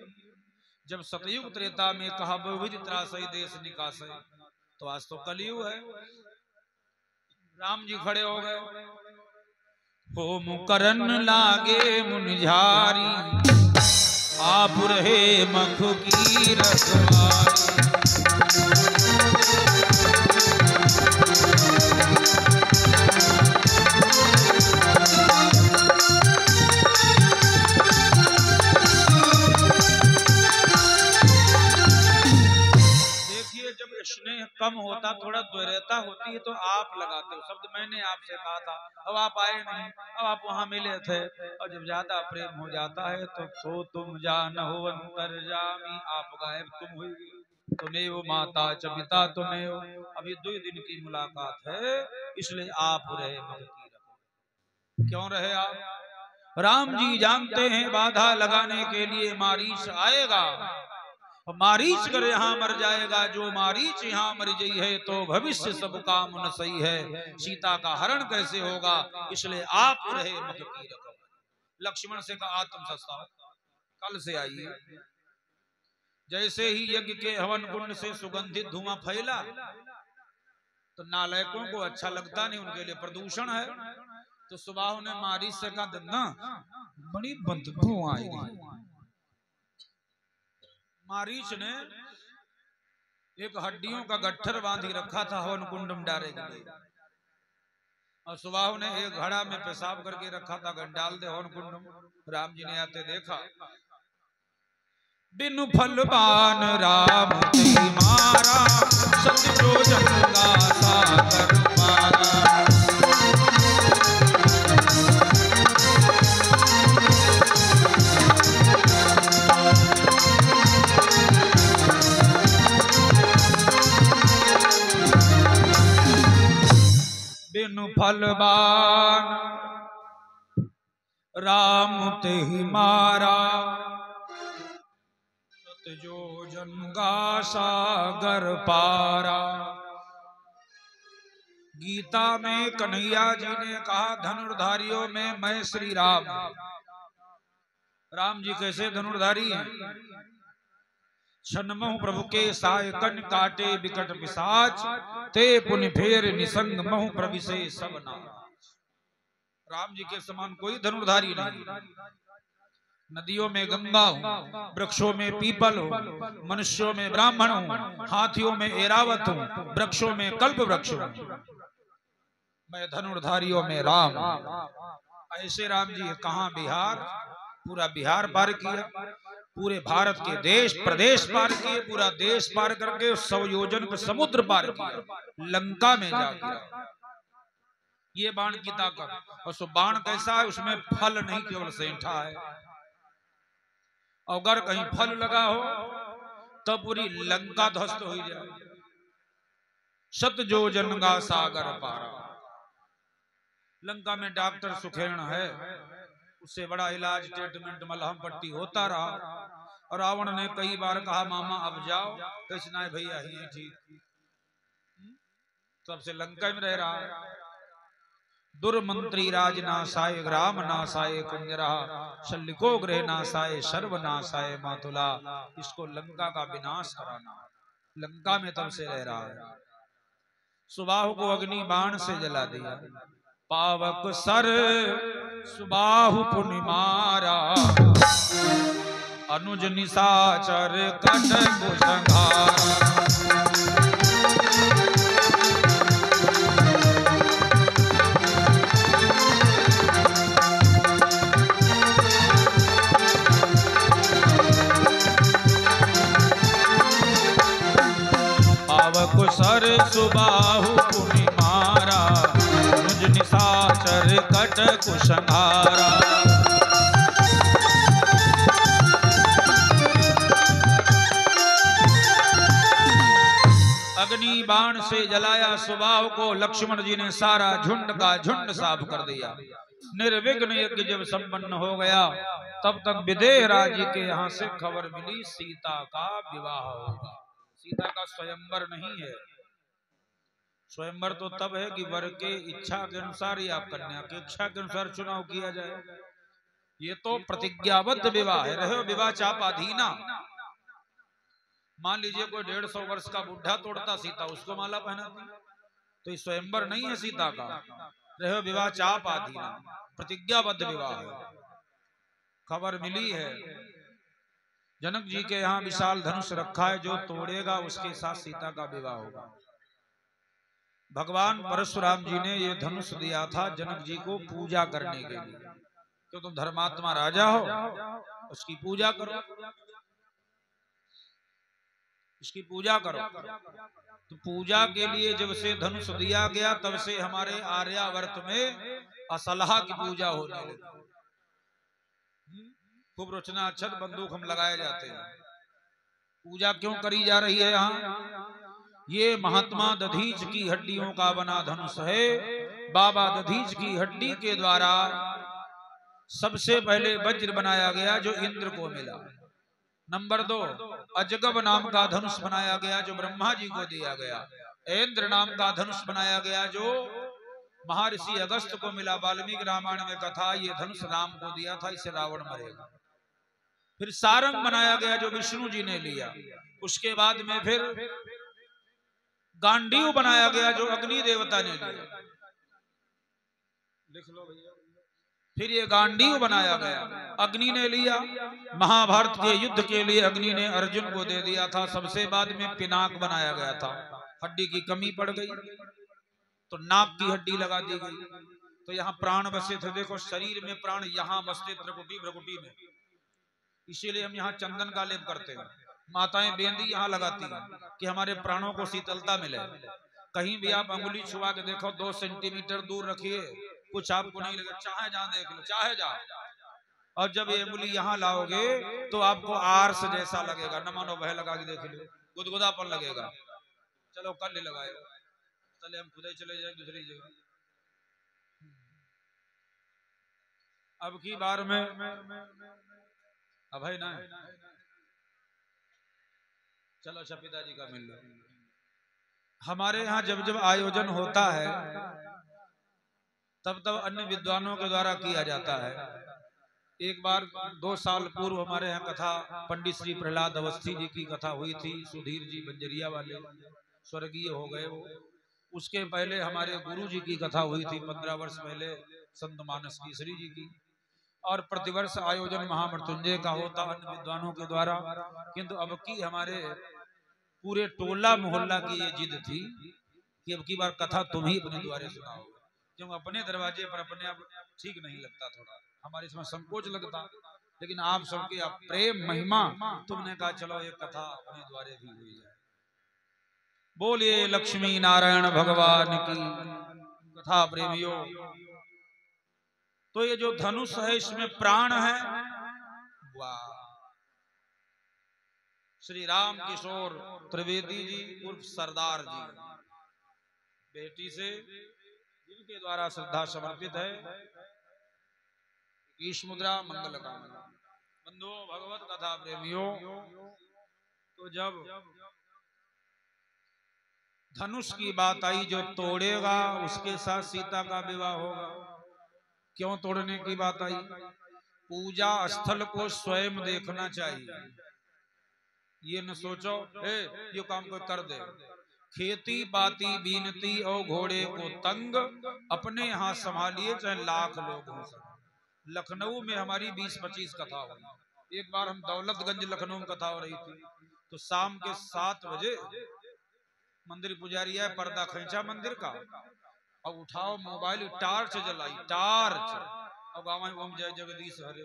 जब सतयुग त्रेता में कहा बहुविध त्रासई देश निकासई, तो आज तो कलयुग है। राम जी खड़े हो गए, होम करन लागे मुनिझारी, आप रहे मख की रखवारी। स्नेह कम होता, थोड़ा द्वैरता होती है, तो आप लगाते हो शब्द। मैंने आपसे कहा था, अब आप आए नहीं, अब आप वहां मिले थे, और जब ज्यादा प्रेम हो जाता है तो तुम जानहु अंतर्यामी, आप गायब तुम हुई, तुम्हें वो माता च पिता तुम्हें हो। अब ये 2 दिन की मुलाकात है, इसलिए आप रहे मत की। क्यों रहे आप? राम जी जानते हैं बाधा लगाने के लिए मारीच आएगा, मारीच कर यहाँ मर जाएगा। जो मारीच यहाँ मर गई है, तो भविष्य सब काम न सही है, सीता का हरण कैसे होगा, इसलिए आप रहे मत की रखो। लक्ष्मण से कहा आत्म सस्ता, कल से आइए। जैसे ही यज्ञ के हवन कुंड से सुगंधित धुआं फैला तो नालायकों को अच्छा लगता नहीं, उनके लिए प्रदूषण है। तो सुबाहु ने मारीच से कहा ना बड़ी बदबू आएगी। मारीच ने एक हड्डियों का गट्ठर बांधी रखा था हवन कुंड में डाले के लिए, और सुबाहु ने एक घड़ा में पेशाब करके रखा था, अगर डाल दे हवन कुंड में। राम जी ने आते देखा, बिनु फलवान राम ते मारा, सतजो जंगा सागर पारा। बिनु फलवान राम ते मारा, जो जंगा सागर पारा। गीता में कन्हैया जी ने कहा धनुर्धारियों में मैं श्री राम। राम जी कैसे धनुर्धारी हैं? छनमहु प्रभु के साय कन काटे विकट पिशाच, ते पुनि फेर निसंग महु प्रविशे सब नाच। राम जी के समान कोई धनुर्धारी नहीं। नदियों में गंगा हूँ, वृक्षों में पीपल हूँ, मनुष्यों में ब्राह्मण हूँ, हाथियों में ऐरावत हूँ, वृक्षों में कल्प वृक्ष हूँ, मैं धनुर्धारियों में राम। ऐसे राम जी कहाँ बिहार, पूरा बिहार पार किया, पूरे भारत के देश प्रदेश पार किए, पूरा देश पार करके 100 योजन का समुद्र पार किया, लंका में जाकर। ये बाण की ताकत। और सो बाण कैसा है, उसमें फल नहीं केवल सेंठा है, अगर कहीं फल लगा हो तो पूरी लंका ध्वस्त हो जाए। सतजो जंगा सागर पारा। लंका में डॉक्टर सुखेण है, उससे बड़ा इलाज ट्रीटमेंट मलहम पट्टी होता रहा, और रावण ने कई बार कहा मामा अब जाओ, कृष्ण है भैया ही ठीक, तब से लंका में रह रहा है। दुर्मंत्री राज नासाय, ग्राम नासाय कुंजरा, शल्यको गृह नासाय, सर्व नासाय मातुला। इसको लंका का विनाश कराना, लंका में तब से रह रहा है। सुबाहु को अग्नि बाण से जला दिया, पावक सर सुबाहु पुनि मारा, अनुज निशाचर कटक संहारा। पावक सर सुबाहु पुनि मारा, अनुज निशाचर कटक संहारा। अग्नि बाण से जलाया सुबाहु को, लक्ष्मण जी ने सारा झुंड का झुंड साफ कर दिया। निर्विघ्न यज्ञ जब संपन्न हो गया, तब तक विदेह राज्य के यहाँ से खबर मिली सीता का विवाह होगा। सीता का स्वयंवर नहीं है, स्वयंवर तो तब है कि वर के इच्छा के अनुसार या कन्या की इच्छा के अनुसार चुनाव किया जाए। ये तो प्रतिज्ञाबद्ध विवाह है, रहे विवाह चापाधीना। मान लीजिए कोई 150 वर्ष का बुढ़ा तोड़ता सीता, उसको माला पहनाती, तो ये स्वयंवर नहीं है सीता का, रहे विवाह चापाधीना, प्रतिज्ञाबद्ध विवाह है। खबर मिली है जनक जी के यहाँ विशाल धनुष रखा है, जो तोड़ेगा उसके साथ सीता का विवाह होगा। भगवान परशुराम जी ने ये धनुष दिया था जनक जी को पूजा करने के लिए, क्यों तुम धर्मात्मा राजा हो, उसकी पूजा करो, इसकी पूजा करो। तो पूजा के लिए जब से धनुष दिया गया, तब से हमारे आर्यावर्त में असलहा की पूजा होने लगी। खूब रोचना अक्षत बंदूक हम लगाए जाते हैं। पूजा क्यों करी जा रही है यहाँ? ये महात्मा दधीच की हड्डियों का बना धनुष है। बाबा दधीच की हड्डी के द्वारा सबसे पहले वज्र बनाया गया, जो इंद्र को मिला। नंबर 2, अजगब नाम का धनुष बनाया गया, जो ब्रह्मा जी को दिया गया। इंद्र नाम का धनुष बनाया गया, जो महर्षि अगस्त को मिला। वाल्मीकि रामायण में कथा, ये धनुष राम को दिया था, इससे रावण मरेगा। फिर सारंग बनाया गया जो विष्णु जी ने लिया। उसके बाद में फिर गांडीव बनाया गया जो अग्नि देवता ने लिया। लिख लो भैया। फिर ये गांडीव बनाया गया, अग्नि ने लिया। महाभारत के युद्ध के लिए अग्नि ने अर्जुन को दे दिया था। सबसे बाद में पिनाक बनाया गया था। हड्डी की कमी पड़ गई तो नाक की हड्डी लगा दी गई। तो यहाँ प्राण बसे थे। देखो शरीर में प्राण यहाँ बसते त्रिकुटी भ्रकुटी में, इसीलिए हम यहाँ चंदन का लेप करते हैं। माताएं बेंदी यहाँ लगाती हैं कि हमारे प्राणों को शीतलता मिले। कहीं भी आप अंगुली छुआ के देखो, 2 सेंटीमीटर दूर रखिए, कुछ आपको नहीं लगेगा। चाहे जहां देख लो, चाहे जहां। और जब ये अंगुली यहाँ लाओगे तो आपको आर्स जैसा लगेगा। न मानो वह लगा के देख लो, गुदगुदापन लगेगा। चलो कल नहीं लगाए, चले हम खुद ही चले जाए दूसरी जगह। अब की बार में अभय ना, चलो अच्छा पिताजी का मिल लो। हमारे यहाँ जब जब आयोजन होता है तब तब अन्य विद्वानों के द्वारा किया जाता है। एक बार 2 साल पूर्व हमारे यहाँ कथा पंडित श्री प्रहलाद अवस्थी जी की कथा हुई थी। सुधीर जी बंजरिया वाले स्वर्गीय हो गए वो। उसके पहले हमारे गुरु जी की कथा हुई थी 15 वर्ष पहले, संत मानस केसरी जी की। और प्रतिवर्ष आयोजन महामृत्युंजय का होता अन्य विद्वानों के द्वारा। किंतु अब की हमारे पूरे टोला मोहल्ला की ये जिद थी कि अब की बार कथा तुम ही अपने द्वारे सुनाओ, क्यों अपने दरवाजे पर अपने आप ठीक नहीं लगता, थोड़ा हमारे इसमें संकोच लगता। लेकिन आप सबके आप प्रेम महिमा, तुमने कहा चलो ये कथा अपने द्वारे भी हुई है। बोलिए लक्ष्मी नारायण भगवान की। कथा प्रेमियों, तो ये जो धनुष है इसमें प्राण है। वाह! श्री राम किशोर त्रिवेदी जी उर्फ सरदार जी, बेटी से जिनके द्वारा श्रद्धा समर्पित है। ईश मुद्रा मंगल कामना। बंधुओं, भगवत कथा प्रेमियों, तो जब धनुष की बात आई, जो तोड़ेगा उसके साथ सीता का विवाह होगा। क्यों तोड़ने की बात आई? पूजा स्थल को स्वयं देखना चाहिए। ये न सोचो ये काम कोई कर दे। खेती बाती बीनती और घोड़े को तंग, अपने यहाँ संभालिए चाहे लाख लोग हो। लखनऊ में हमारी 20-25 कथा हुई। एक बार हम दौलतगंज लखनऊ में कथा हो रही थी, तो शाम के 7 बजे मंदिर पुजारी आए, पर्दा खींचा मंदिर का और उठाओ मोबाइल, टार्च जलाई, टार्च। और गाँव में ओम जय जगदीश हरे।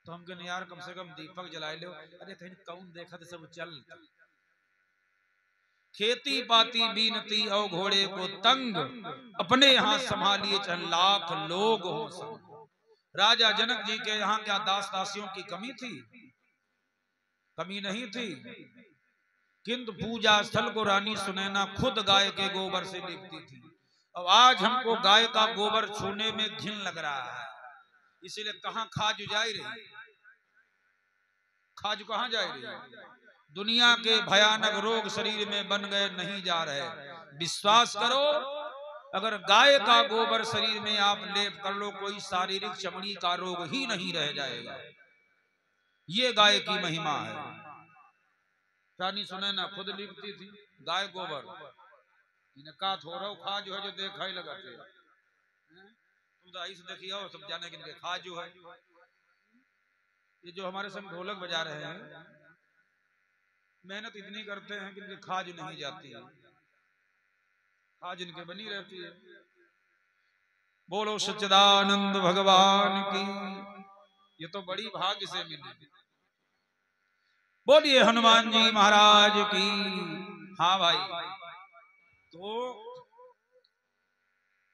तो हम कहने यार कम से कम दीपक जलाए लो। अरे कहीं कौन देखा तो सब चल। खेती पाती बीनती और घोड़े को तंग, अपने यहाँ संभालिए चाहे लाख लोग हो संग। राजा जनक जी के यहाँ क्या दास दासियों की कमी थी? कमी नहीं थी। किंतु पूजा स्थल को रानी सुनैना खुद गाय के गोबर से लिपती थी। अब आज हमको गाय का गोबर छूने में घिन लग रहा है, इसीलिए कहां खाज जाई रही। खाज कहां जाए रही? दुनिया के भयानक रोग शरीर में बन गए, नहीं जा रहे। विश्वास करो, अगर गाय का गोबर शरीर में आप लेप कर लो, कोई शारीरिक चमड़ी का रोग ही नहीं रह जाएगा। ये गाय की महिमा है। रानी सुनैना खुद लिपती थी गाय गोबर। इनका थोड़ा खाज है जो देखा ही लगाते। तुम तो ऐसे देखिए सब जाने कि खाज जो है। ये जो हमारे संग ढोलक बजा रहे हैं, मेहनत इतनी करते हैं कि इनके खाज नहीं जाती है, खाज इनके बनी रहती है। बोलो सच्चिदानंद भगवान की। ये तो बड़ी भाग्य से मिली। बोलिए हनुमान जी महाराज की। हाँ भाई, तो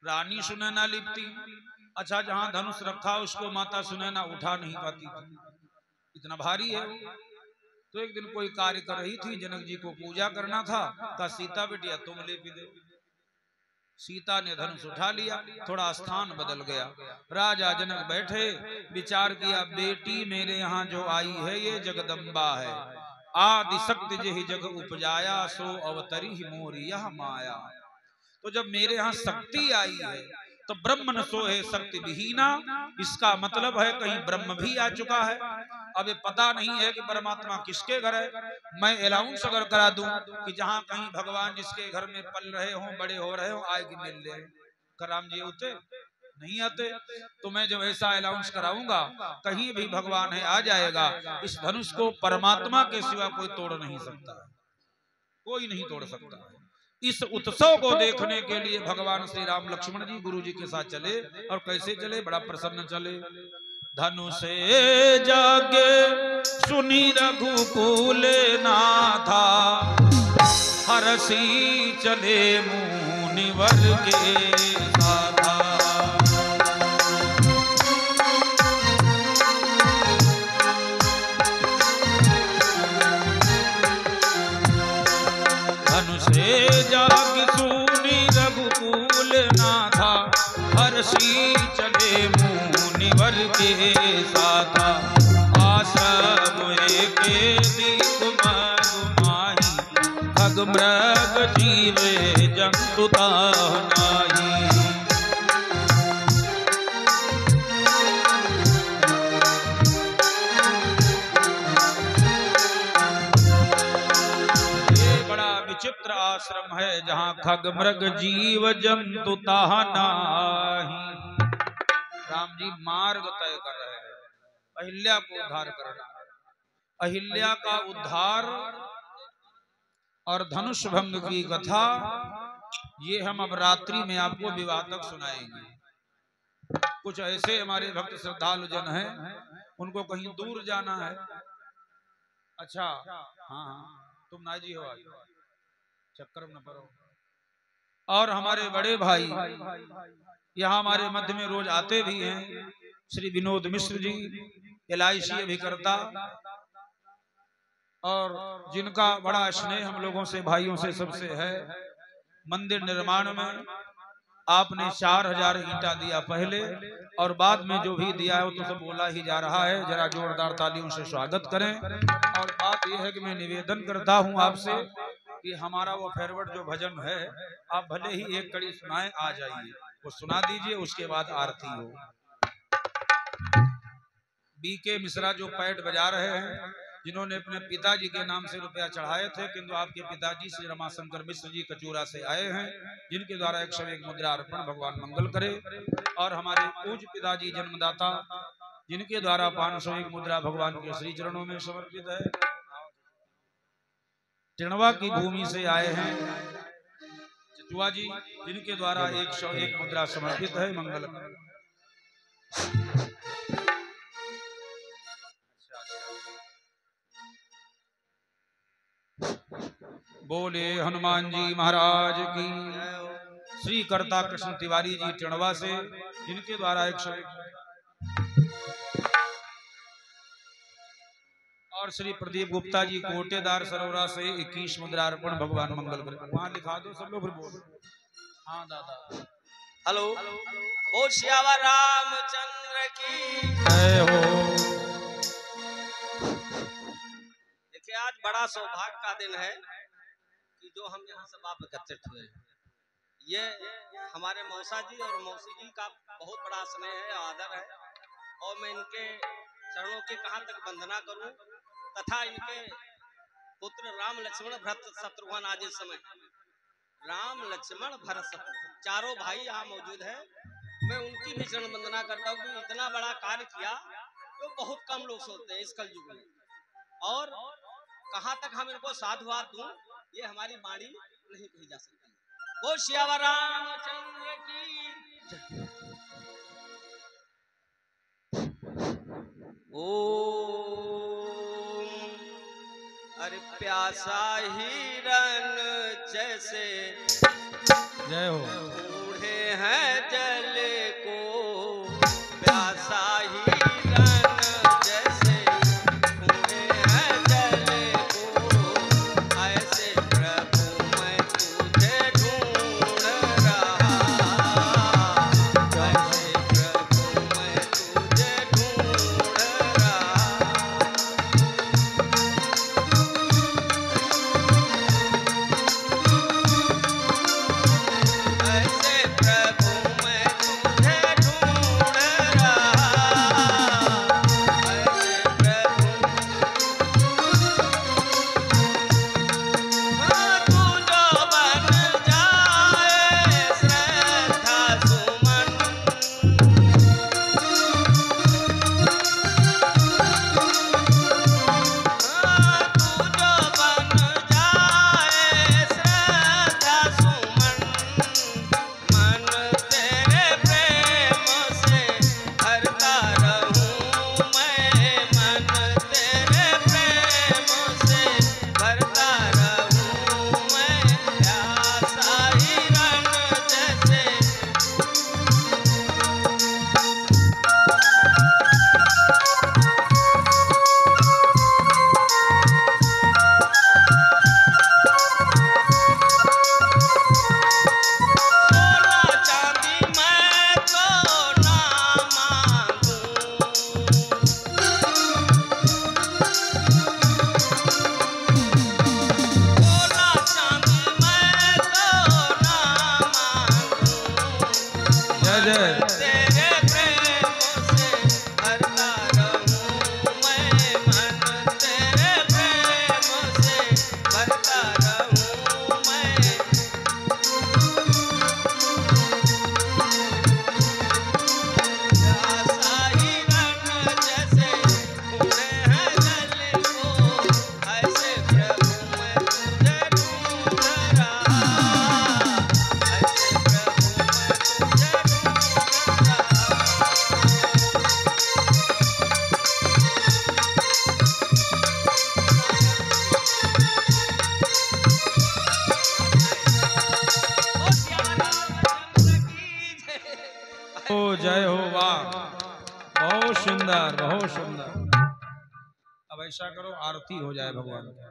रानी सुनैना लिपती। अच्छा, जहां धनुष रखा उसको माता सुनैना उठा नहीं पाती थी, इतना भारी है। तो एक दिन कोई कार्य कर रही थी, जनक जी को पूजा करना था, कहा सीता बेटिया तुम ले पी दे। सीता ने धनुष उठा लिया, थोड़ा स्थान बदल गया। राजा जनक बैठे, विचार किया बेटी मेरे यहाँ जो आई है ये जगदम्बा है। आदि शक्ति जेहि जग उपजाया, सो अवतरी मोरी यह माया। तो जब मेरे यहाँ शक्ति आई है तो ब्रह्मन सोहे शक्ति विहीना, इसका मतलब है कहीं ब्रह्म भी आ चुका है। अब ये पता नहीं है कि परमात्मा किसके घर है। मैं अनाउंस अगर करा दूं कि जहां कहीं भगवान जिसके घर में पल रहे हों, बड़े हो रहे हों, आए कि मिल ले, राम जी होते नहीं आते। तो मैं जब ऐसा अनाउंस कराऊंगा कहीं भी भगवान है आ जाएगा। इस धनुष को परमात्मा के सिवा कोई तोड़ नहीं सकता, कोई नहीं तोड़ सकता। इस उत्सव को देखने के लिए भगवान श्री राम लक्ष्मण जी गुरु जी के साथ चले, और कैसे चले, बड़ा प्रसन्न चले। धनुषे जागे सुनी रघुकुल नाथा, हरसी चले मुनिवर के साथा। धनुषे जाग सुनी रघुकुल नाथा, हरसी चले मुनिवर के साथा। आश्रम के दीप मधुमाही, खग मृग जीवे जंतु नाही। विचित्र आश्रम है जहाँ खग मृग जीव जंतु नाही। राम जी मार्ग तय कर रहे हैं, अहिल्या को उद्धार करना। अहिल्या का उद्धार और धनुष भंग की कथा ये हम अब रात्रि में आपको विवाह तक सुनाएंगे। कुछ ऐसे हमारे भक्त श्रद्धालु जन हैं, उनको कहीं दूर जाना है। अच्छा हाँ, तुम नाजी हो, आज चक्कर में न पड़ो। और हमारे बड़े भाई यहाँ हमारे मध्य में रोज आते भी हैं, श्री विनोद मिश्र जी, LIC अभिकर्ता, और जिनका बड़ा स्नेह हम लोगों से, भाइयों से, सबसे है। मंदिर निर्माण में आपने 4000 ईंटा दिया पहले, और बाद में जो भी दिया है वो तो सब बोला ही जा रहा है। जरा जोरदार तालियों से स्वागत करें। और बात यह है कि मैं निवेदन करता हूं आपसे कि हमारा वो फेवरेट जो भजन है, आप भले ही एक कड़ी सुनाएं, आ जाइए, वो सुना दीजिए, उसके बाद आरती हो। BK मिश्रा जो पैट बजा रहे हैं, जिन्होंने अपने पिताजी के नाम से रुपया चढ़ाए थे, किंतु आपके पिताजी श्री रमाशंकर मिश्र जी कचूरा से आए हैं, जिनके द्वारा 101 मुद्रा अर्पण, भगवान मंगल करे। और हमारे पूज्य पिताजी जन्मदाता, जिनके द्वारा 501 मुद्रा भगवान के श्री चरणों में समर्पित है। टिणवा की भूमि से आए हैं चचुआ जी, जिनके द्वारा 101 मुद्रा समर्पित है। मंगल बोले हनुमान जी महाराज की। श्री कर्ता कृष्ण तिवारी जी टिणवा से, जिनके द्वारा 101, और श्री प्रदीप गुप्ता जी कोटेदार सरोवरा से 21 मुद्रा अर्पण, भगवान मंगल करे। वहां लिखा दो सब लोग, बोल। हाँ दादा, हेलो, ओ श्यावर रामचंद्र की जय हो। देखिए, आज बड़ा सौभाग्य का दिन है कि जो हम यहाँ सब आप एकत्रित हुए हैं। ये हमारे मौसा जी और मौसी जी का बहुत बड़ा स्नेह है, आदर है, और मैं इनके चरणों की कहाँ तक वंदना करूं, तथा इनके पुत्र राम लक्ष्मण भरत शत्रुघ्न, आज इस समय राम लक्ष्मण भरत शत्रुघ्न चारों भाई यहाँ मौजूद है। मैं उनकी भी चरण वंदना करता हूँ कि इतना बड़ा कार्य किया तो बहुत कम लोग सोचते हैं इस कलयुग में, और कहाँ तक हम इनको साधुवाद दूं, ये हमारी वाणी नहीं कही जा सकती। वो श्यावर रामचंद्र की। ओम, अरे प्यासा हिरन जैसे जय हो। ढूंढे हैं जल को, प्यासा हिरन जैसे ढूंढे हैं जल को, ऐसे प्रभु मैं तुझे ढूंढ रहा, ऐसे प्रभु मैं तुझे ढूंढ रहा। ऐसे प्रभु मैं जय। तेरे प्रेम से भरता रहूं मैं मन, तेरे प्रेम से भरता रहूं मैं। शाही रंग जैसे फूले हैं गले को, ऐसे प्रभु मैं तुझे ढूंढ रहा, ऐसे प्रभु मैं तुझे ढूंढ रहा। ओ श्यामा चंद्र की जय। ओ जय हो, वाह, बहुत सुंदर, बहुत सुंदर। अब ऐसा करो आरती हो जाए भगवान की।